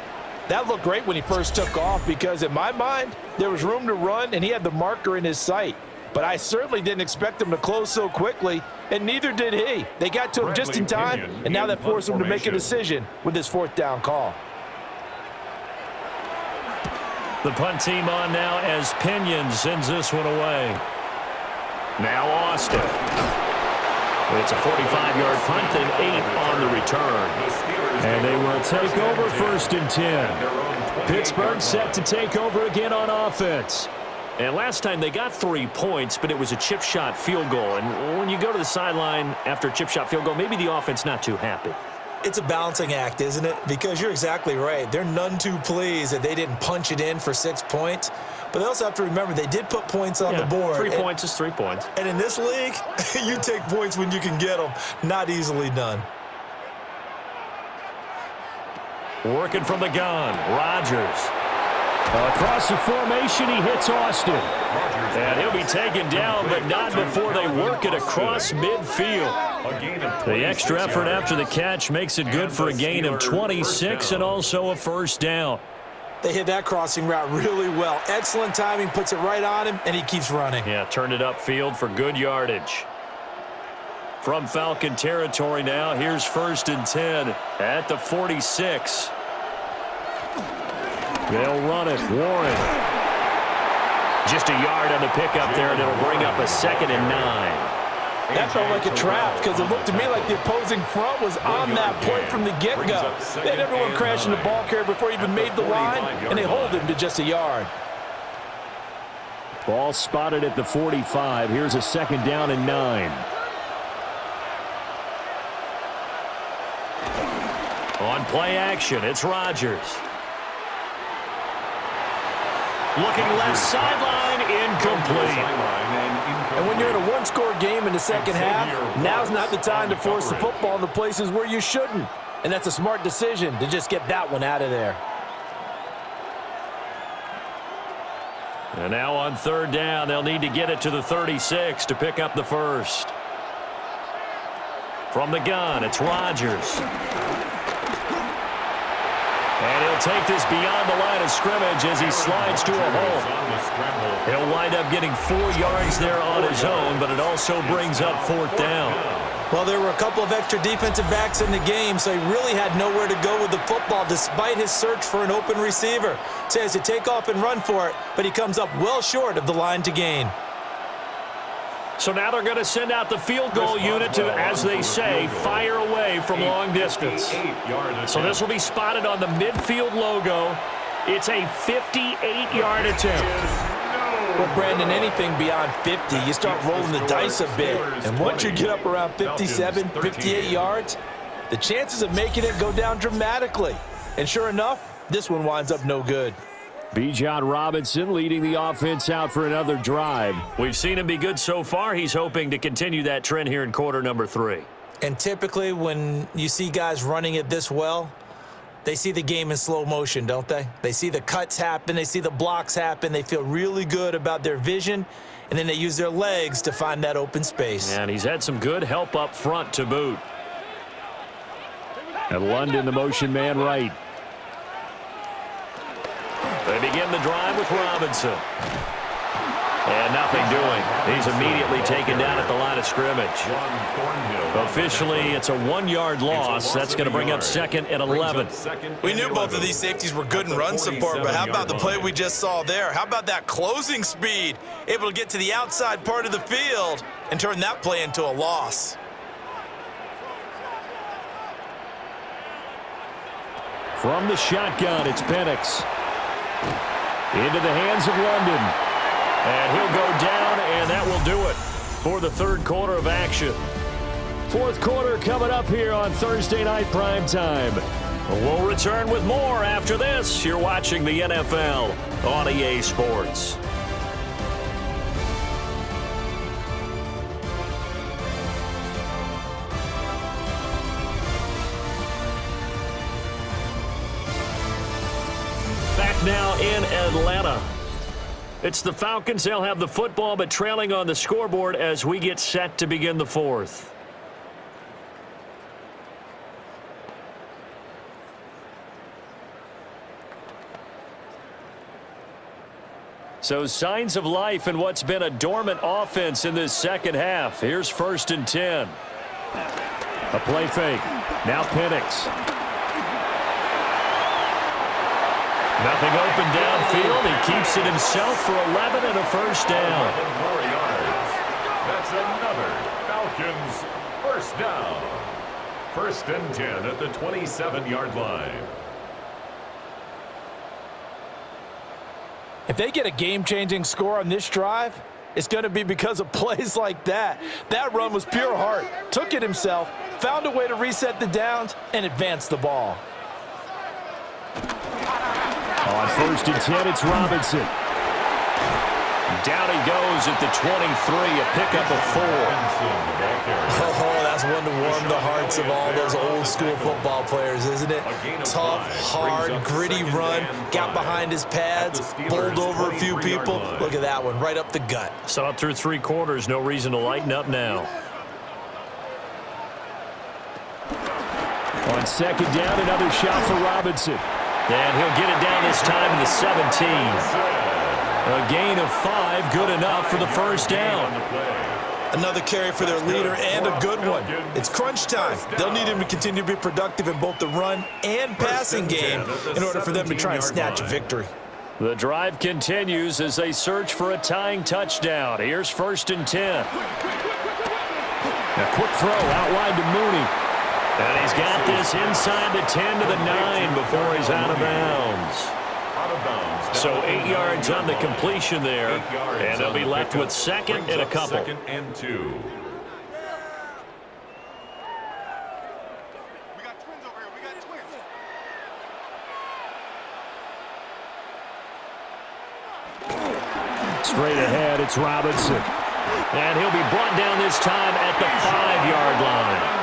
That looked great when he first took off because, in my mind, there was room to run and he had the marker in his sight. But I certainly didn't expect him to close so quickly, and neither did he. They got to him just in time, and now that forced him to make a decision with this 4th down call. The punt team on now as Pinion sends this one away. Now Austin. It's a 45-yard punt and 8 on the return. And they will take over 1st and 10. Pittsburgh set to take over again on offense. And last time they got 3 points, but it was a chip shot field goal. And when you go to the sideline after a chip shot field goal, maybe the offense not too happy. It's a balancing act, isn't it? Because you're exactly right. They're none too pleased that they didn't punch it in for 6 points. But they also have to remember they did put points on the board. 3 points is 3 points. And in this league, you take points when you can get them. Not easily done. Working from the gun, Rodgers. Across the formation, he hits Austin. And he'll be taken down, but not before they work it across midfield. The extra effort after the catch makes it good for a gain of 26 and also a 1st down. They hit that crossing route really well. Excellent timing, puts it right on him, and he keeps running. Yeah, turned it upfield for good yardage. From Falcon territory now, here's 1st and 10 at the 46. They'll run it. Warren. Just a yard on the pickup there, and it'll bring up a 2nd and 9. That felt like a trap because it looked to me like the opposing front was on that point from the get-go. They had everyone crashing the ball carrier before he even made the line, and they hold him to just a yard. Ball spotted at the 45. Here's a 2nd down and 9. On play action, it's Rodgers. Looking left sideline, incomplete. And when you're in a 1-score game in the second half, now's not the time to force the football in the places where you shouldn't. And that's a smart decision to just get that one out of there. And now on third down, they'll need to get it to the 36 to pick up the first. From the gun, it's Rodgers. And he'll take this beyond the line of scrimmage as he slides to a hole. He'll wind up getting 4 yards there on his own, but it also brings up fourth down. Well, there were a couple of extra defensive backs in the game, so he really had nowhere to go with the football despite his search for an open receiver. So he has to take off and run for it, but he comes up well short of the line to gain. So now they're going to send out the field goal unit to, as they say, fire away from long distance. So this will be spotted on the midfield logo. It's a 58-yard attempt. Well, Brandon, anything beyond 50, you start rolling the dice a bit. And once you get up around 57, 58 yards, the chances of making it go down dramatically. And sure enough, this one winds up no good. Bijan Robinson leading the offense out for another drive. We've seen him be good so far. He's hoping to continue that trend here in quarter number 3. And typically when you see guys running it this well, they see the game in slow motion, don't they? They see the cuts happen. They see the blocks happen. They feel really good about their vision, and then they use their legs to find that open space. And he's had some good help up front to boot. And London, the motion man right. They begin the drive with Robinson. And nothing doing. He's immediately taken down at the line of scrimmage. Officially, it's a 1-yard loss. That's going to bring up second and 11. We knew both of these safeties were good in run support, but how about the play we just saw there? How about that closing speed? Able to get to the outside part of the field and turn that play into a loss. From the shotgun, it's Penix. Into the hands of London. And he'll go down, and that will do it for the third quarter of action. Fourth quarter coming up here on Thursday Night Primetime. We'll return with more after this. You're watching the NFL on EA Sports. Back now in Atlanta. It's the Falcons. They'll have the football, but trailing on the scoreboard as we get set to begin the fourth. So signs of life in what's been a dormant offense in this second half. Here's 1st and 10. A play fake. Now Penix. Nothing open downfield. He keeps it himself for 11 and a first down. 11 more yards. That's another Falcons first down. 1st and 10 at the 27-yard line. If they get a game-changing score on this drive, it's going to be because of plays like that. That run was pure heart. Took it himself, found a way to reset the downs, and advance the ball. On 1st and 10, it's Robinson. Down he goes at the 23, a pickup of 4. Oh, that's one to warm the hearts of all those old-school football players, isn't it? Tough, hard, gritty run, got behind his pads, bowled over a few people. Look at that one, right up the gut. Saw it through 3 quarters, no reason to lighten up now. On 2nd down, another shot for Robinson. And he'll get it down this time to the 17. A gain of 5, good enough for the first down. Another carry for their leader and a good one. It's crunch time. They'll need him to continue to be productive in both the run and passing game in order for them to try and snatch a victory. The drive continues as they search for a tying touchdown. Here's 1st and 10. A quick throw out wide to Mooney. And he's got this inside the 10 to the 9 before he's out of bounds. So 8 yards on the completion there, and they'll be left with 2nd and a couple. 2nd and 2. We got twins over here. We got twins. Straight ahead, it's Robinson. And he'll be brought down this time at the 5-yard line.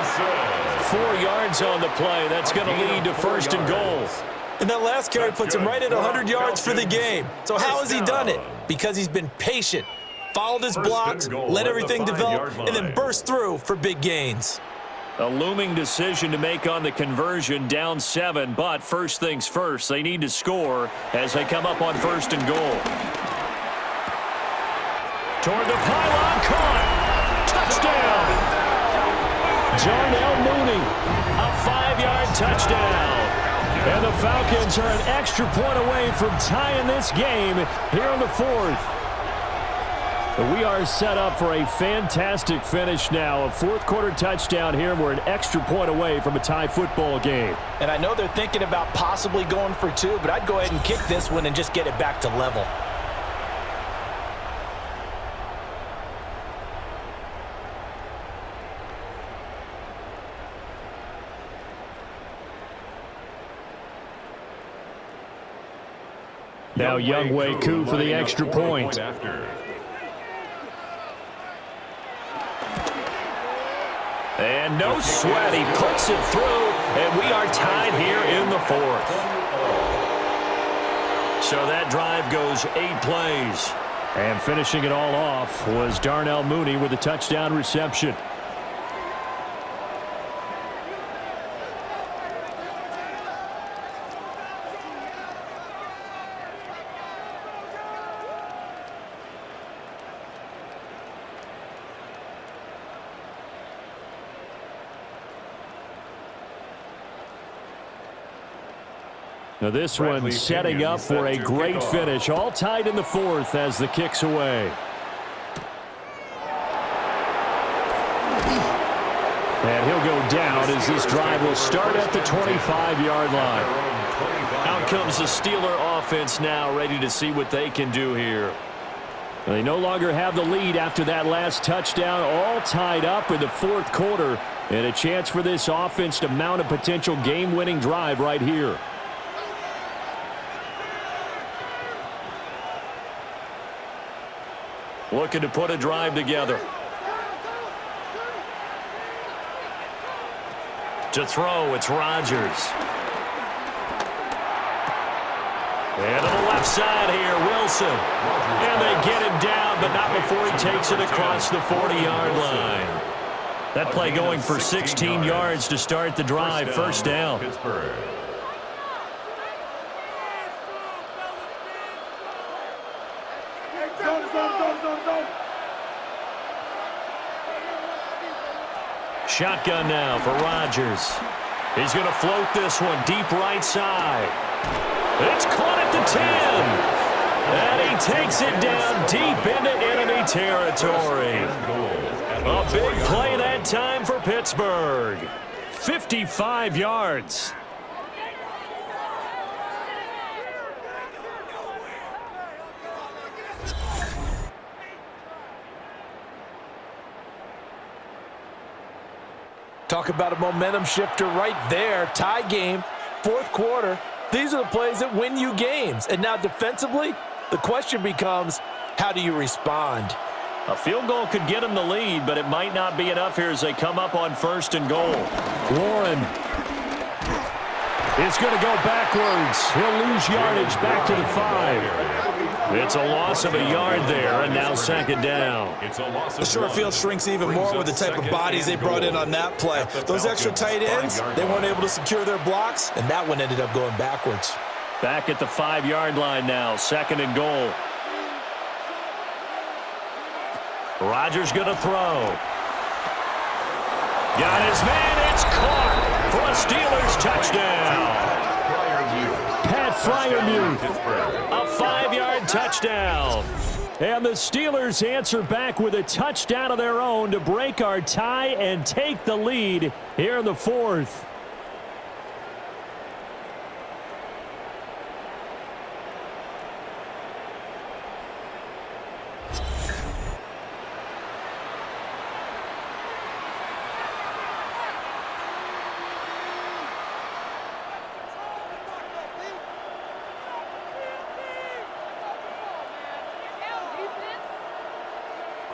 4 yards on the play. That's going to lead to 1st and goal. And that last carry puts him right at 100 yards for the game. So how has he done it? Because he's been patient, followed his blocks, let everything develop, and then burst through for big gains. A looming decision to make on the conversion, down 7, but first things first, they need to score as they come up on 1st and goal. Toward the pylon, caught! Touchdown! Darnell Mooney, a 5-yard touchdown. And the Falcons are an extra point away from tying this game here in the 4th. We are set up for a fantastic finish now. A 4th-quarter touchdown here, and we're an extra point away from a tie football game. And I know they're thinking about possibly going for 2, but I'd go ahead and kick this one and just get it back to level. Now Younghoe Koo for the extra point. And no sweat, he puts it through, and we are tied here in the 4th. So that drive goes 8 plays. And finishing it all off was Darnell Mooney with a touchdown reception. Now this one setting up for a great finish. All tied in the 4th as the kick's away. And he'll go down as this drive will start at the 25-yard line. Out comes the Steeler offense now, ready to see what they can do here. They no longer have the lead after that last touchdown. All tied up in the 4th quarter. And a chance for this offense to mount a potential game-winning drive right here. Looking to put a drive together. To throw, it's Rodgers. And to the left side here, Wilson. And they get him down, but not before he takes it across the 40-yard line. That play going for 16 yards to start the drive. First down. Pittsburgh. Shotgun now for Rodgers. He's going to float this one deep right side. It's caught at the 10. And he takes it down deep into enemy territory. A big play that time for Pittsburgh. 55 yards. Talk about a momentum shifter right there. Tie game, 4th quarter. These are the plays that win you games. And now defensively, the question becomes, how do you respond? A field goal could get them the lead, but it might not be enough here as they come up on 1st and goal. Warren is going to go backwards. He'll lose yardage back to the 5. It's a loss of a yard there, and now 2nd down. The short field shrinks even more with the type of bodies they brought in on that play. Those extra tight ends, they weren't able to secure their blocks, and that one ended up going backwards. Back at the 5-yard line now, 2nd and goal. Rodgers going to throw. Got his man, it's caught for a Steelers touchdown. Pat Freiermuth, a 5-yard touchdown. And the Steelers answer back with a touchdown of their own to break our tie and take the lead here in the 4th.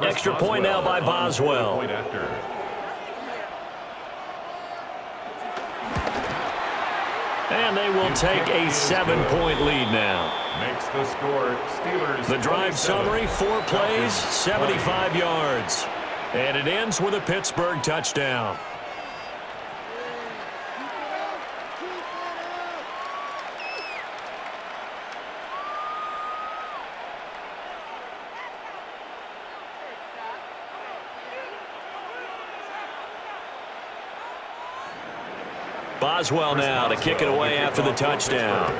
Extra point now by Boswell. And they will take a 7-point lead now. Makes the score Steelers. The drive summary, 4 plays, 75 yards. And it ends with a Pittsburgh touchdown. Boswell now to kick it away after the touchdown.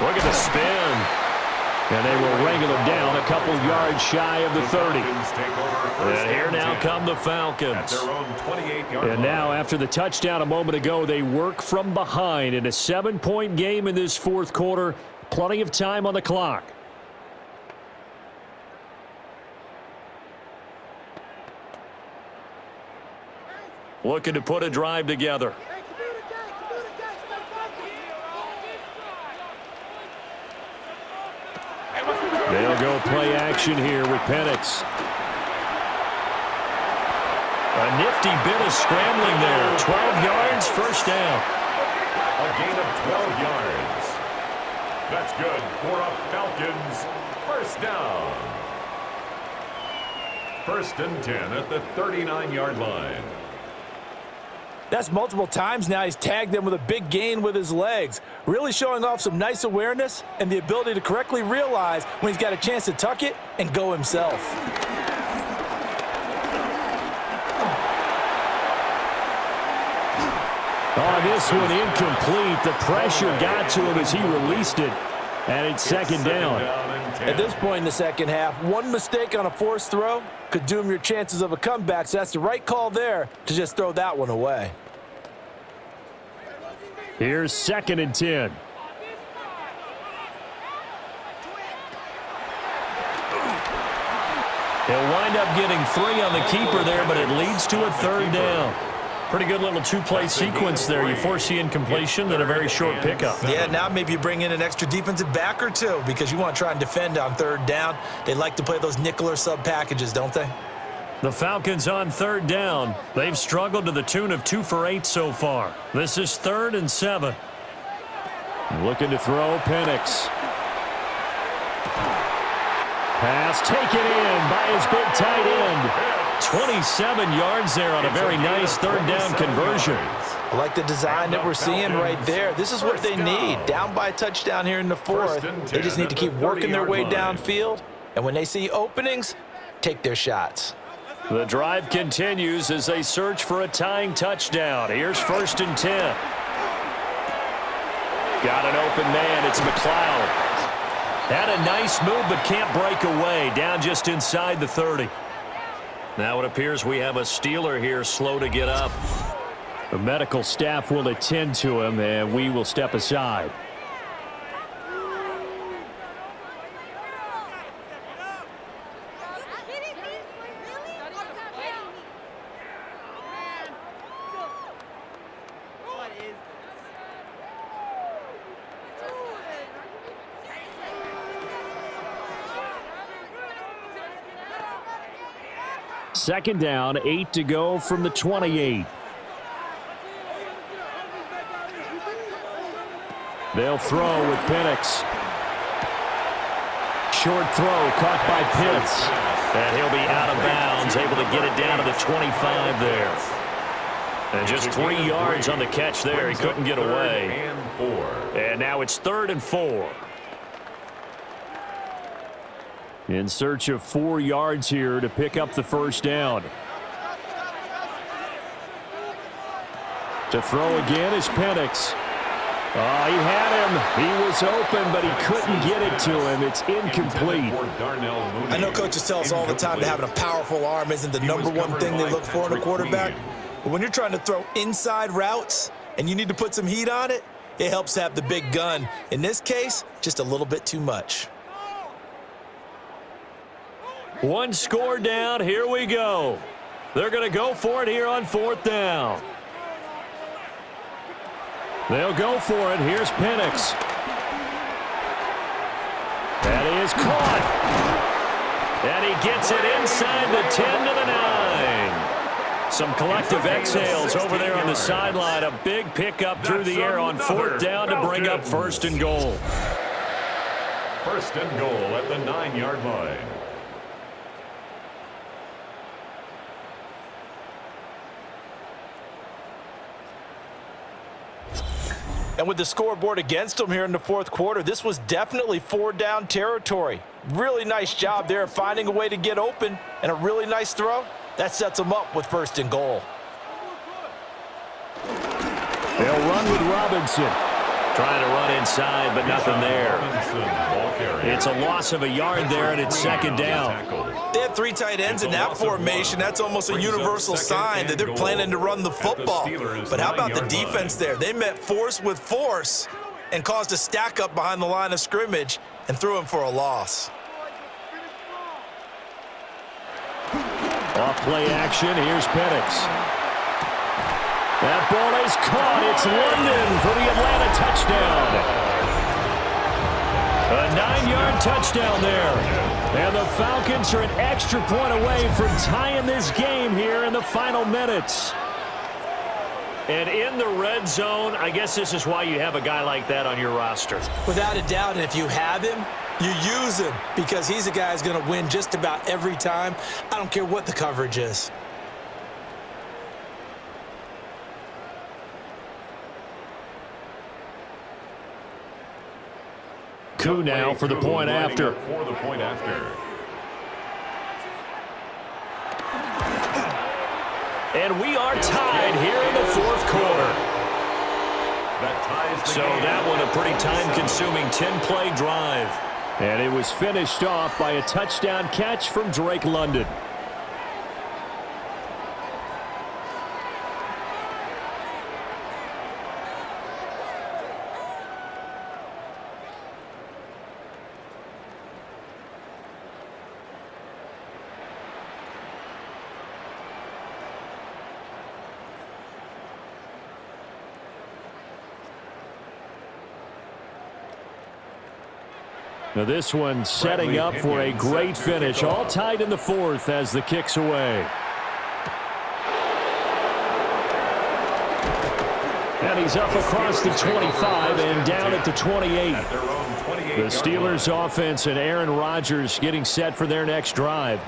Look at the spin. And they will wrangle them down a couple yards shy of the 30. And here now come the Falcons. And now after the touchdown a moment ago, they work from behind in a 7-point game in this fourth quarter. Plenty of time on the clock. Looking to put a drive together. They'll go play action here with Penix. A nifty bit of scrambling there. 12 yards, first down. A gain of 12 yards. That's good for a Falcons first down. 1st and 10 at the 39-yard line. That's multiple times now he's tagged them with a big gain with his legs. Really showing off some nice awareness and the ability to correctly realize when he's got a chance to tuck it and go himself. Oh, this one incomplete. The pressure got to him as he released it. And it's second down. At this point in the second half, one mistake on a forced throw could doom your chances of a comeback. So that's the right call there to just throw that one away. Here's 2nd and 10. He'll wind up getting 3 on the keeper there, but it leads to a 3rd down. Pretty good little 2-play sequence there. You force the incompletion, then a very short pickup. Yeah, now maybe you bring in an extra defensive back or two because you want to try and defend on 3rd down. They like to play those nickel or sub packages, don't they? The Falcons on 3rd down. They've struggled to the tune of 2 for 8 so far. This is 3rd and 7. Looking to throw, Penix. Pass taken in by his big tight end. 27 yards there on a very nice 3rd down conversion. I like the design that we're seeing right there. This is what they need. Down by a touchdown here in the 4th. They just need to keep working their way downfield. And when they see openings, take their shots. The drive continues as they search for a tying touchdown. Here's 1st and 10. Got an open man. It's McLeod. Had a nice move but can't break away. Down just inside the 30. Now it appears we have a Steeler here slow to get up. The medical staff will attend to him, and we will step aside. Second down, 8 to go from the 28. They'll throw with Penix. Short throw caught by Pitts. And he'll be out of bounds, able to get it down to the 25 there. And just 3 yards on the catch there. He couldn't get away. And now it's 3rd and 4. In search of 4 yards here to pick up the first down. To throw again is Penix. Oh, he had him. He was open, but he couldn't get it to him. It's incomplete. I know coaches tell us all the time that having a powerful arm isn't the number one thing they look for in a quarterback. But when you're trying to throw inside routes and you need to put some heat on it, it helps to have the big gun. In this case, just a little bit too much. One score down. Here we go. They're going to go for it here on 4th down. They'll go for it. Here's Penix. That is caught. And he gets it inside the 10 to the 9. Some collective exhales over there on the sideline. A big pickup through the air on 4th down to bring up 1st and goal. 1st and goal at the 9-yard line. And with the scoreboard against them here in the 4th quarter, this was definitely 4-down territory. Really nice job there finding a way to get open, and a really nice throw. That sets them up with 1st and goal. They'll run with Robinson. Trying to run inside, but nothing there. It's a loss of a yard there, and it's 2nd down. They had 3 tight ends in that formation. That's almost a universal sign that they're planning to run the football. But how about the defense there? They met force with force and caused a stack up behind the line of scrimmage and threw him for a loss. Off play action, here's Penix. That ball is caught. It's London for the Atlanta touchdown. A 9-yard touchdown there. And the Falcons are an extra point away from tying this game here in the final minutes. And in the red zone, I guess this is why you have a guy like that on your roster. Without a doubt, and if you have him, you use him because he's a guy who's going to win just about every time. I don't care what the coverage is. Coup now for the point after. And we are tied here in the 4th quarter. So that one a pretty time-consuming 10-play drive. And it was finished off by a touchdown catch from Drake London. Now this one setting up for a great finish. All tied in the 4th as the kick's away. And he's up across the 25 and down at the 28. The Steelers offense and Aaron Rodgers getting set for their next drive.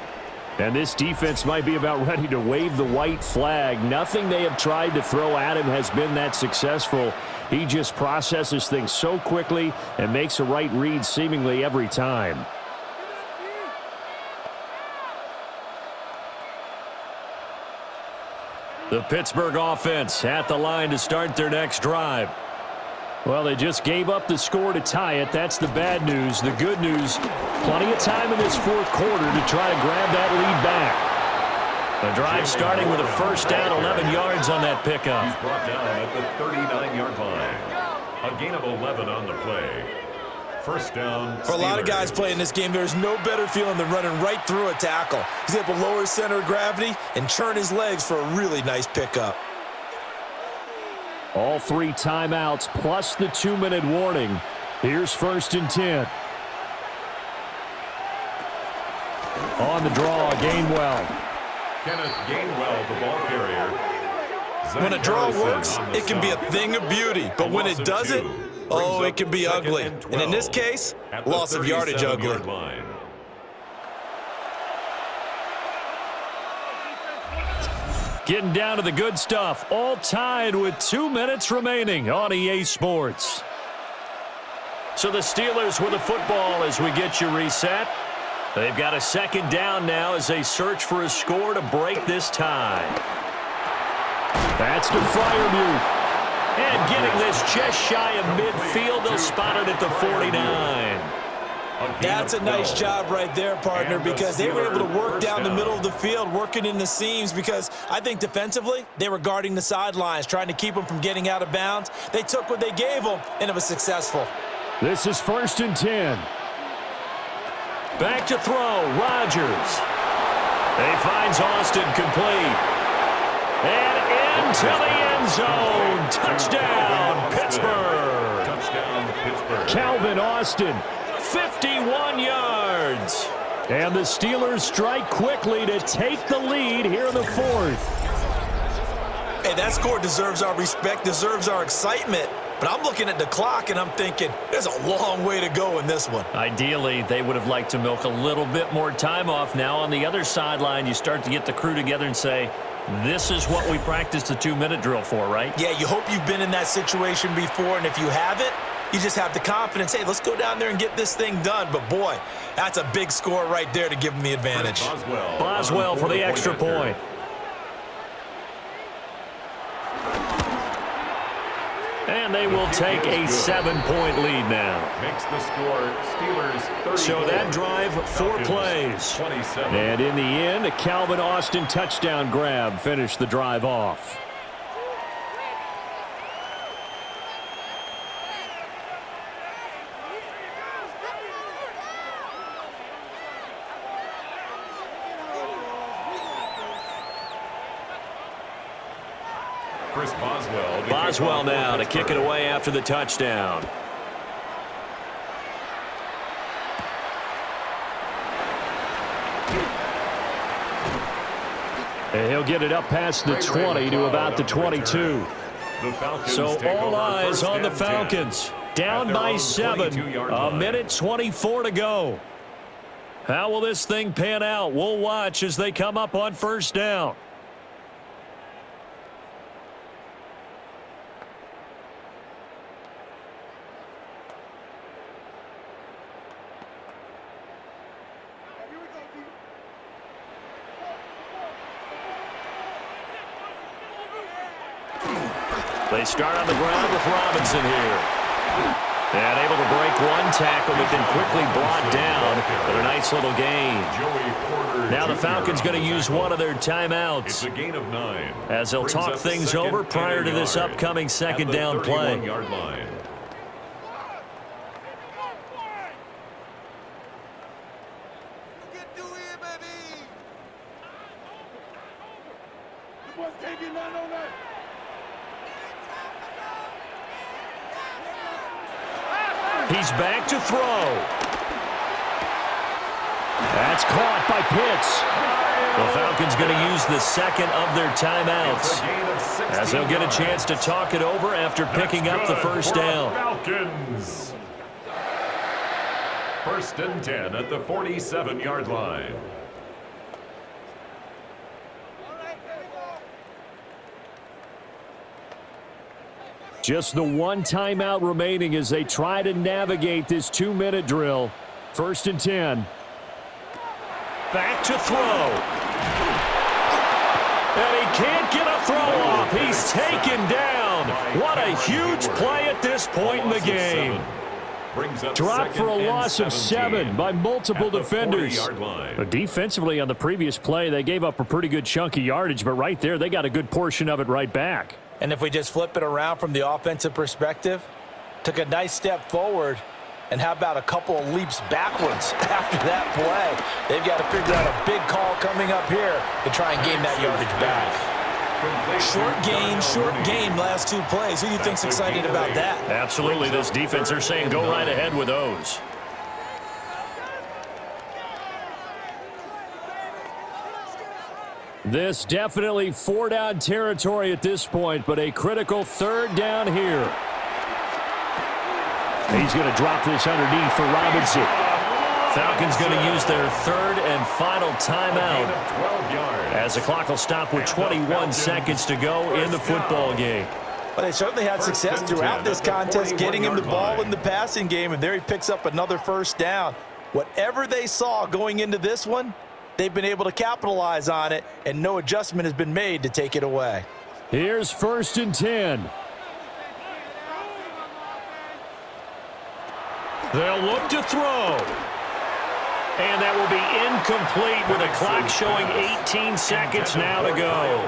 And this defense might be about ready to wave the white flag. Nothing they have tried to throw at him has been that successful. He just processes things so quickly and makes a right read seemingly every time. The Pittsburgh offense at the line to start their next drive. Well, they just gave up the score to tie it. That's the bad news. The good news, plenty of time in this 4th quarter to try to grab that lead back. The drive starting with a 1st down, 11 yards on that pickup. He's brought down at the 39-yard line. A gain of 11 on the play. 1st down. For a lot of guys playing this game, there's no better feeling than running right through a tackle. He's able to lower his center of gravity and churn his legs for a really nice pickup. All 3 timeouts plus the 2-minute warning. Here's 1st and 10. On the draw, Gainwell. Kenneth Gainwell, the ball carrier. When a draw works, it can be a thing of beauty. But when it doesn't, oh, it can be ugly. And in this case, loss of yardage ugly. Getting down to the good stuff. All tied with 2 minutes remaining on EA Sports. So the Steelers with the football as we get you reset. They've got a 2nd down now as they search for a score to break this tie. That's to Freiermuth. And getting this just shy of midfield, they'll spot it at the 49. That's a nice job right there, partner, because they were able to work down the middle of the field, working in the seams, because I think defensively, they were guarding the sidelines, trying to keep them from getting out of bounds. They took what they gave them, and it was successful. This is 1st and 10. Back to throw, Rodgers. He finds Austin complete. And into the end zone. Touchdown, Pittsburgh. Touchdown, Pittsburgh. Calvin Austin, 51 yards. And the Steelers strike quickly to take the lead here in the 4th. Hey, that score deserves our respect, deserves our excitement. But I'm looking at the clock, and I'm thinking, there's a long way to go in this one. Ideally, they would have liked to milk a little bit more time off. Now, on the other sideline, you start to get the crew together and say, this is what we practiced the 2-minute drill for, right? Yeah, you hope you've been in that situation before, and if you haven't, you just have the confidence, hey, let's go down there and get this thing done. But, boy, that's a big score right there to give them the advantage. Boswell for the extra point. And they will take a 7-point lead now. Makes the score Steelers 34. So that drive, 4 plays. 27. And in the end, a Calvin Austin touchdown grab finished the drive off. Chris Boswell now to kick it away after the touchdown. And he'll get it up past the 20 to about the 22. So all eyes on the Falcons. Down by 7. A minute 24 to go. How will this thing pan out? We'll watch as they come up on first down. They start on the ground with Robinson here. And able to break one tackle, but then quickly brought down. But a nice little gain. Now the Falcons going to use one of their timeouts. It's a gain of 9. As they'll talk things over prior to this upcoming second down play. Line. He's back to throw. That's caught by Pitts. The Falcons going to use the second of their timeouts as they'll get a chance to talk it over after picking up the first down. Falcons. 1st and 10 at the 47-yard line. Just the one timeout remaining as they try to navigate this 2-minute drill. 1st and 10. Back to throw. And he can't get a throw off. He's taken down. What a huge play at this point in the game. Dropped for a loss of 7 by multiple defenders. Defensively on the previous play, they gave up a pretty good chunk of yardage, but right there, they got a good portion of it right back. And if we just flip it around from the offensive perspective, took a nice step forward, and how about a couple of leaps backwards after that play? They've got to figure out a big call coming up here to try and gain that yardage back. Short game, last 2 plays. Who do you think's excited about that? Absolutely. This defense, they're saying go right ahead with those. This definitely 4-down territory at this point, but a critical 3rd down here. He's going to drop this underneath for Robinson. Falcons going to use their 3rd and final timeout as the clock will stop with 21 seconds to go in the football game. Well, they certainly had success throughout this contest, getting him the ball in the passing game, and there he picks up another 1st down. Whatever they saw going into this one, they've been able to capitalize on it, and no adjustment has been made to take it away. Here's 1st and 10. They'll look to throw. And that will be incomplete with a clock showing 18 seconds now to go.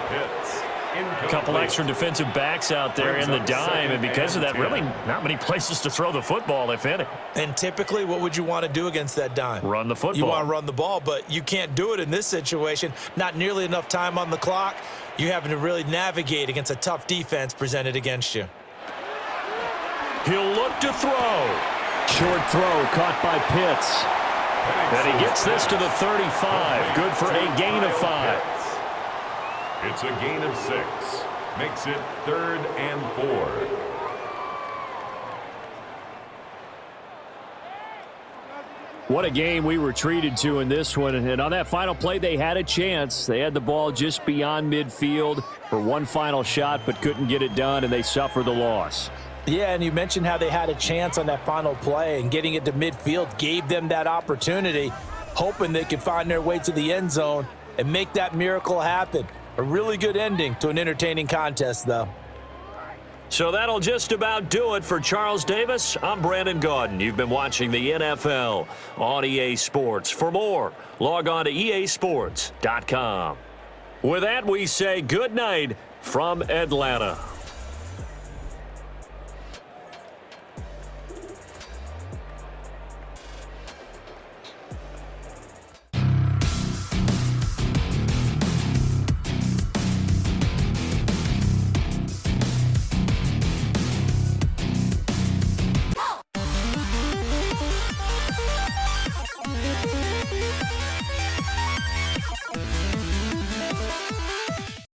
A couple extra defensive backs out there in the dime, and because of that, really not many places to throw the football, if any. And typically, what would you want to do against that dime? Run the football. You want to run the ball, but you can't do it in this situation. Not nearly enough time on the clock. You're having to really navigate against a tough defense presented against you. He'll look to throw. Short throw caught by Pitts. And he gets this to the 35. Good for a gain of 5. It's a gain of 6. Makes it 3rd and 4. What a game we were treated to in this one. And on that final play, they had a chance. They had the ball just beyond midfield for one final shot, but couldn't get it done, and they suffered the loss. Yeah, and you mentioned how they had a chance on that final play, and getting it to midfield gave them that opportunity, hoping they could find their way to the end zone and make that miracle happen. A really good ending to an entertaining contest, though. So that'll just about do it for Charles Davis. I'm Brandon Gaudin. You've been watching the NFL on EA Sports. For more, log on to easports.com. With that, we say good night from Atlanta.